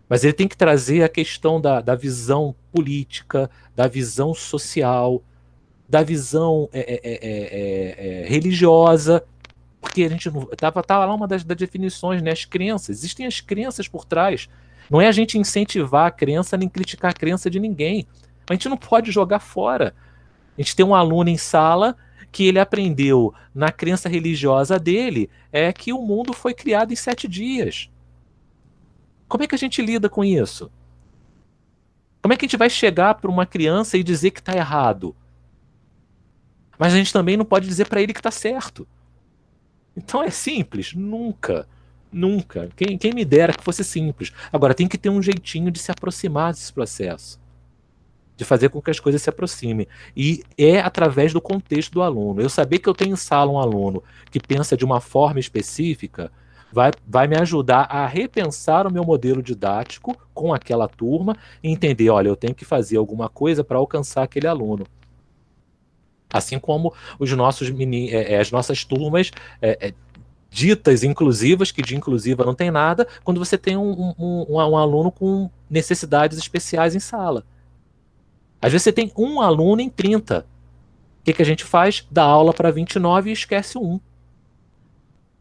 Mas ele tem que trazer a questão da visão política, da visão social, da visão religiosa, porque a gente tava lá uma das definições, né? As crenças, existem as crenças por trás. Não é a gente incentivar a crença nem criticar a crença de ninguém. A gente não pode jogar fora. A gente tem um aluno em sala que ele aprendeu na crença religiosa dele que o mundo foi criado em 7 dias. Como é que a gente lida com isso? Como é que a gente vai chegar para uma criança e dizer que está errado? Mas a gente também não pode dizer para ele que está certo. Então é simples? Nunca. Nunca. Quem me dera que fosse simples. Agora, tem que ter um jeitinho de se aproximar desse processo. De fazer com que as coisas se aproximem. E é através do contexto do aluno. Eu saber que eu tenho em sala um aluno que pensa de uma forma específica vai me ajudar a repensar o meu modelo didático com aquela turma e entender, olha, eu tenho que fazer alguma coisa para alcançar aquele aluno. Assim como os nossos as nossas turmas ditas inclusivas, que de inclusiva não tem nada, quando você tem um aluno com necessidades especiais em sala. Às vezes você tem um aluno em 30. O que a gente faz? Dá aula para 29 e esquece um.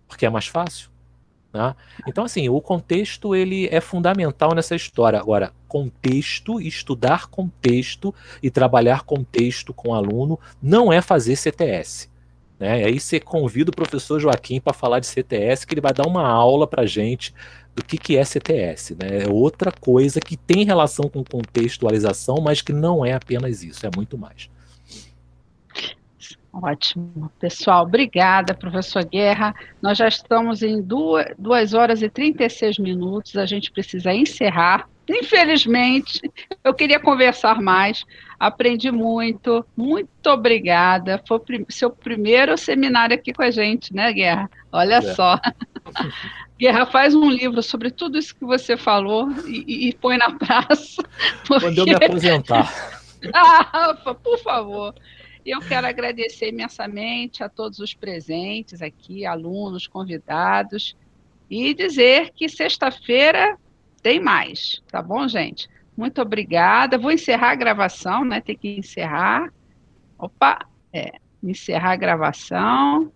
Porque é mais fácil. Né? Então, assim, o contexto ele é fundamental nessa história. Agora, contexto, estudar contexto e trabalhar contexto com o aluno não é fazer CTS. Né? Aí você convida o professor Joaquim para falar de CTS, que ele vai dar uma aula para a gente do que é CTS. Né? É outra coisa que tem relação com contextualização, mas que não é apenas isso, é muito mais. Ótimo. Pessoal, obrigada, professor Guerra. Nós já estamos em 2 horas e 36 minutos, a gente precisa encerrar Infelizmente, eu queria conversar mais, aprendi muito, muito obrigada. Foi o seu primeiro seminário aqui com a gente, né, Guerra? Olha só. Guerra, faz um livro sobre tudo isso que você falou e põe na praça. Porque... Quando eu me aposentar. Rafa, por favor. Eu quero agradecer imensamente a todos os presentes aqui, alunos, convidados, e dizer que sexta-feira tem mais, tá bom, gente? Muito obrigada. Vou encerrar a gravação, né? Tem que encerrar. Opa, encerrar a gravação.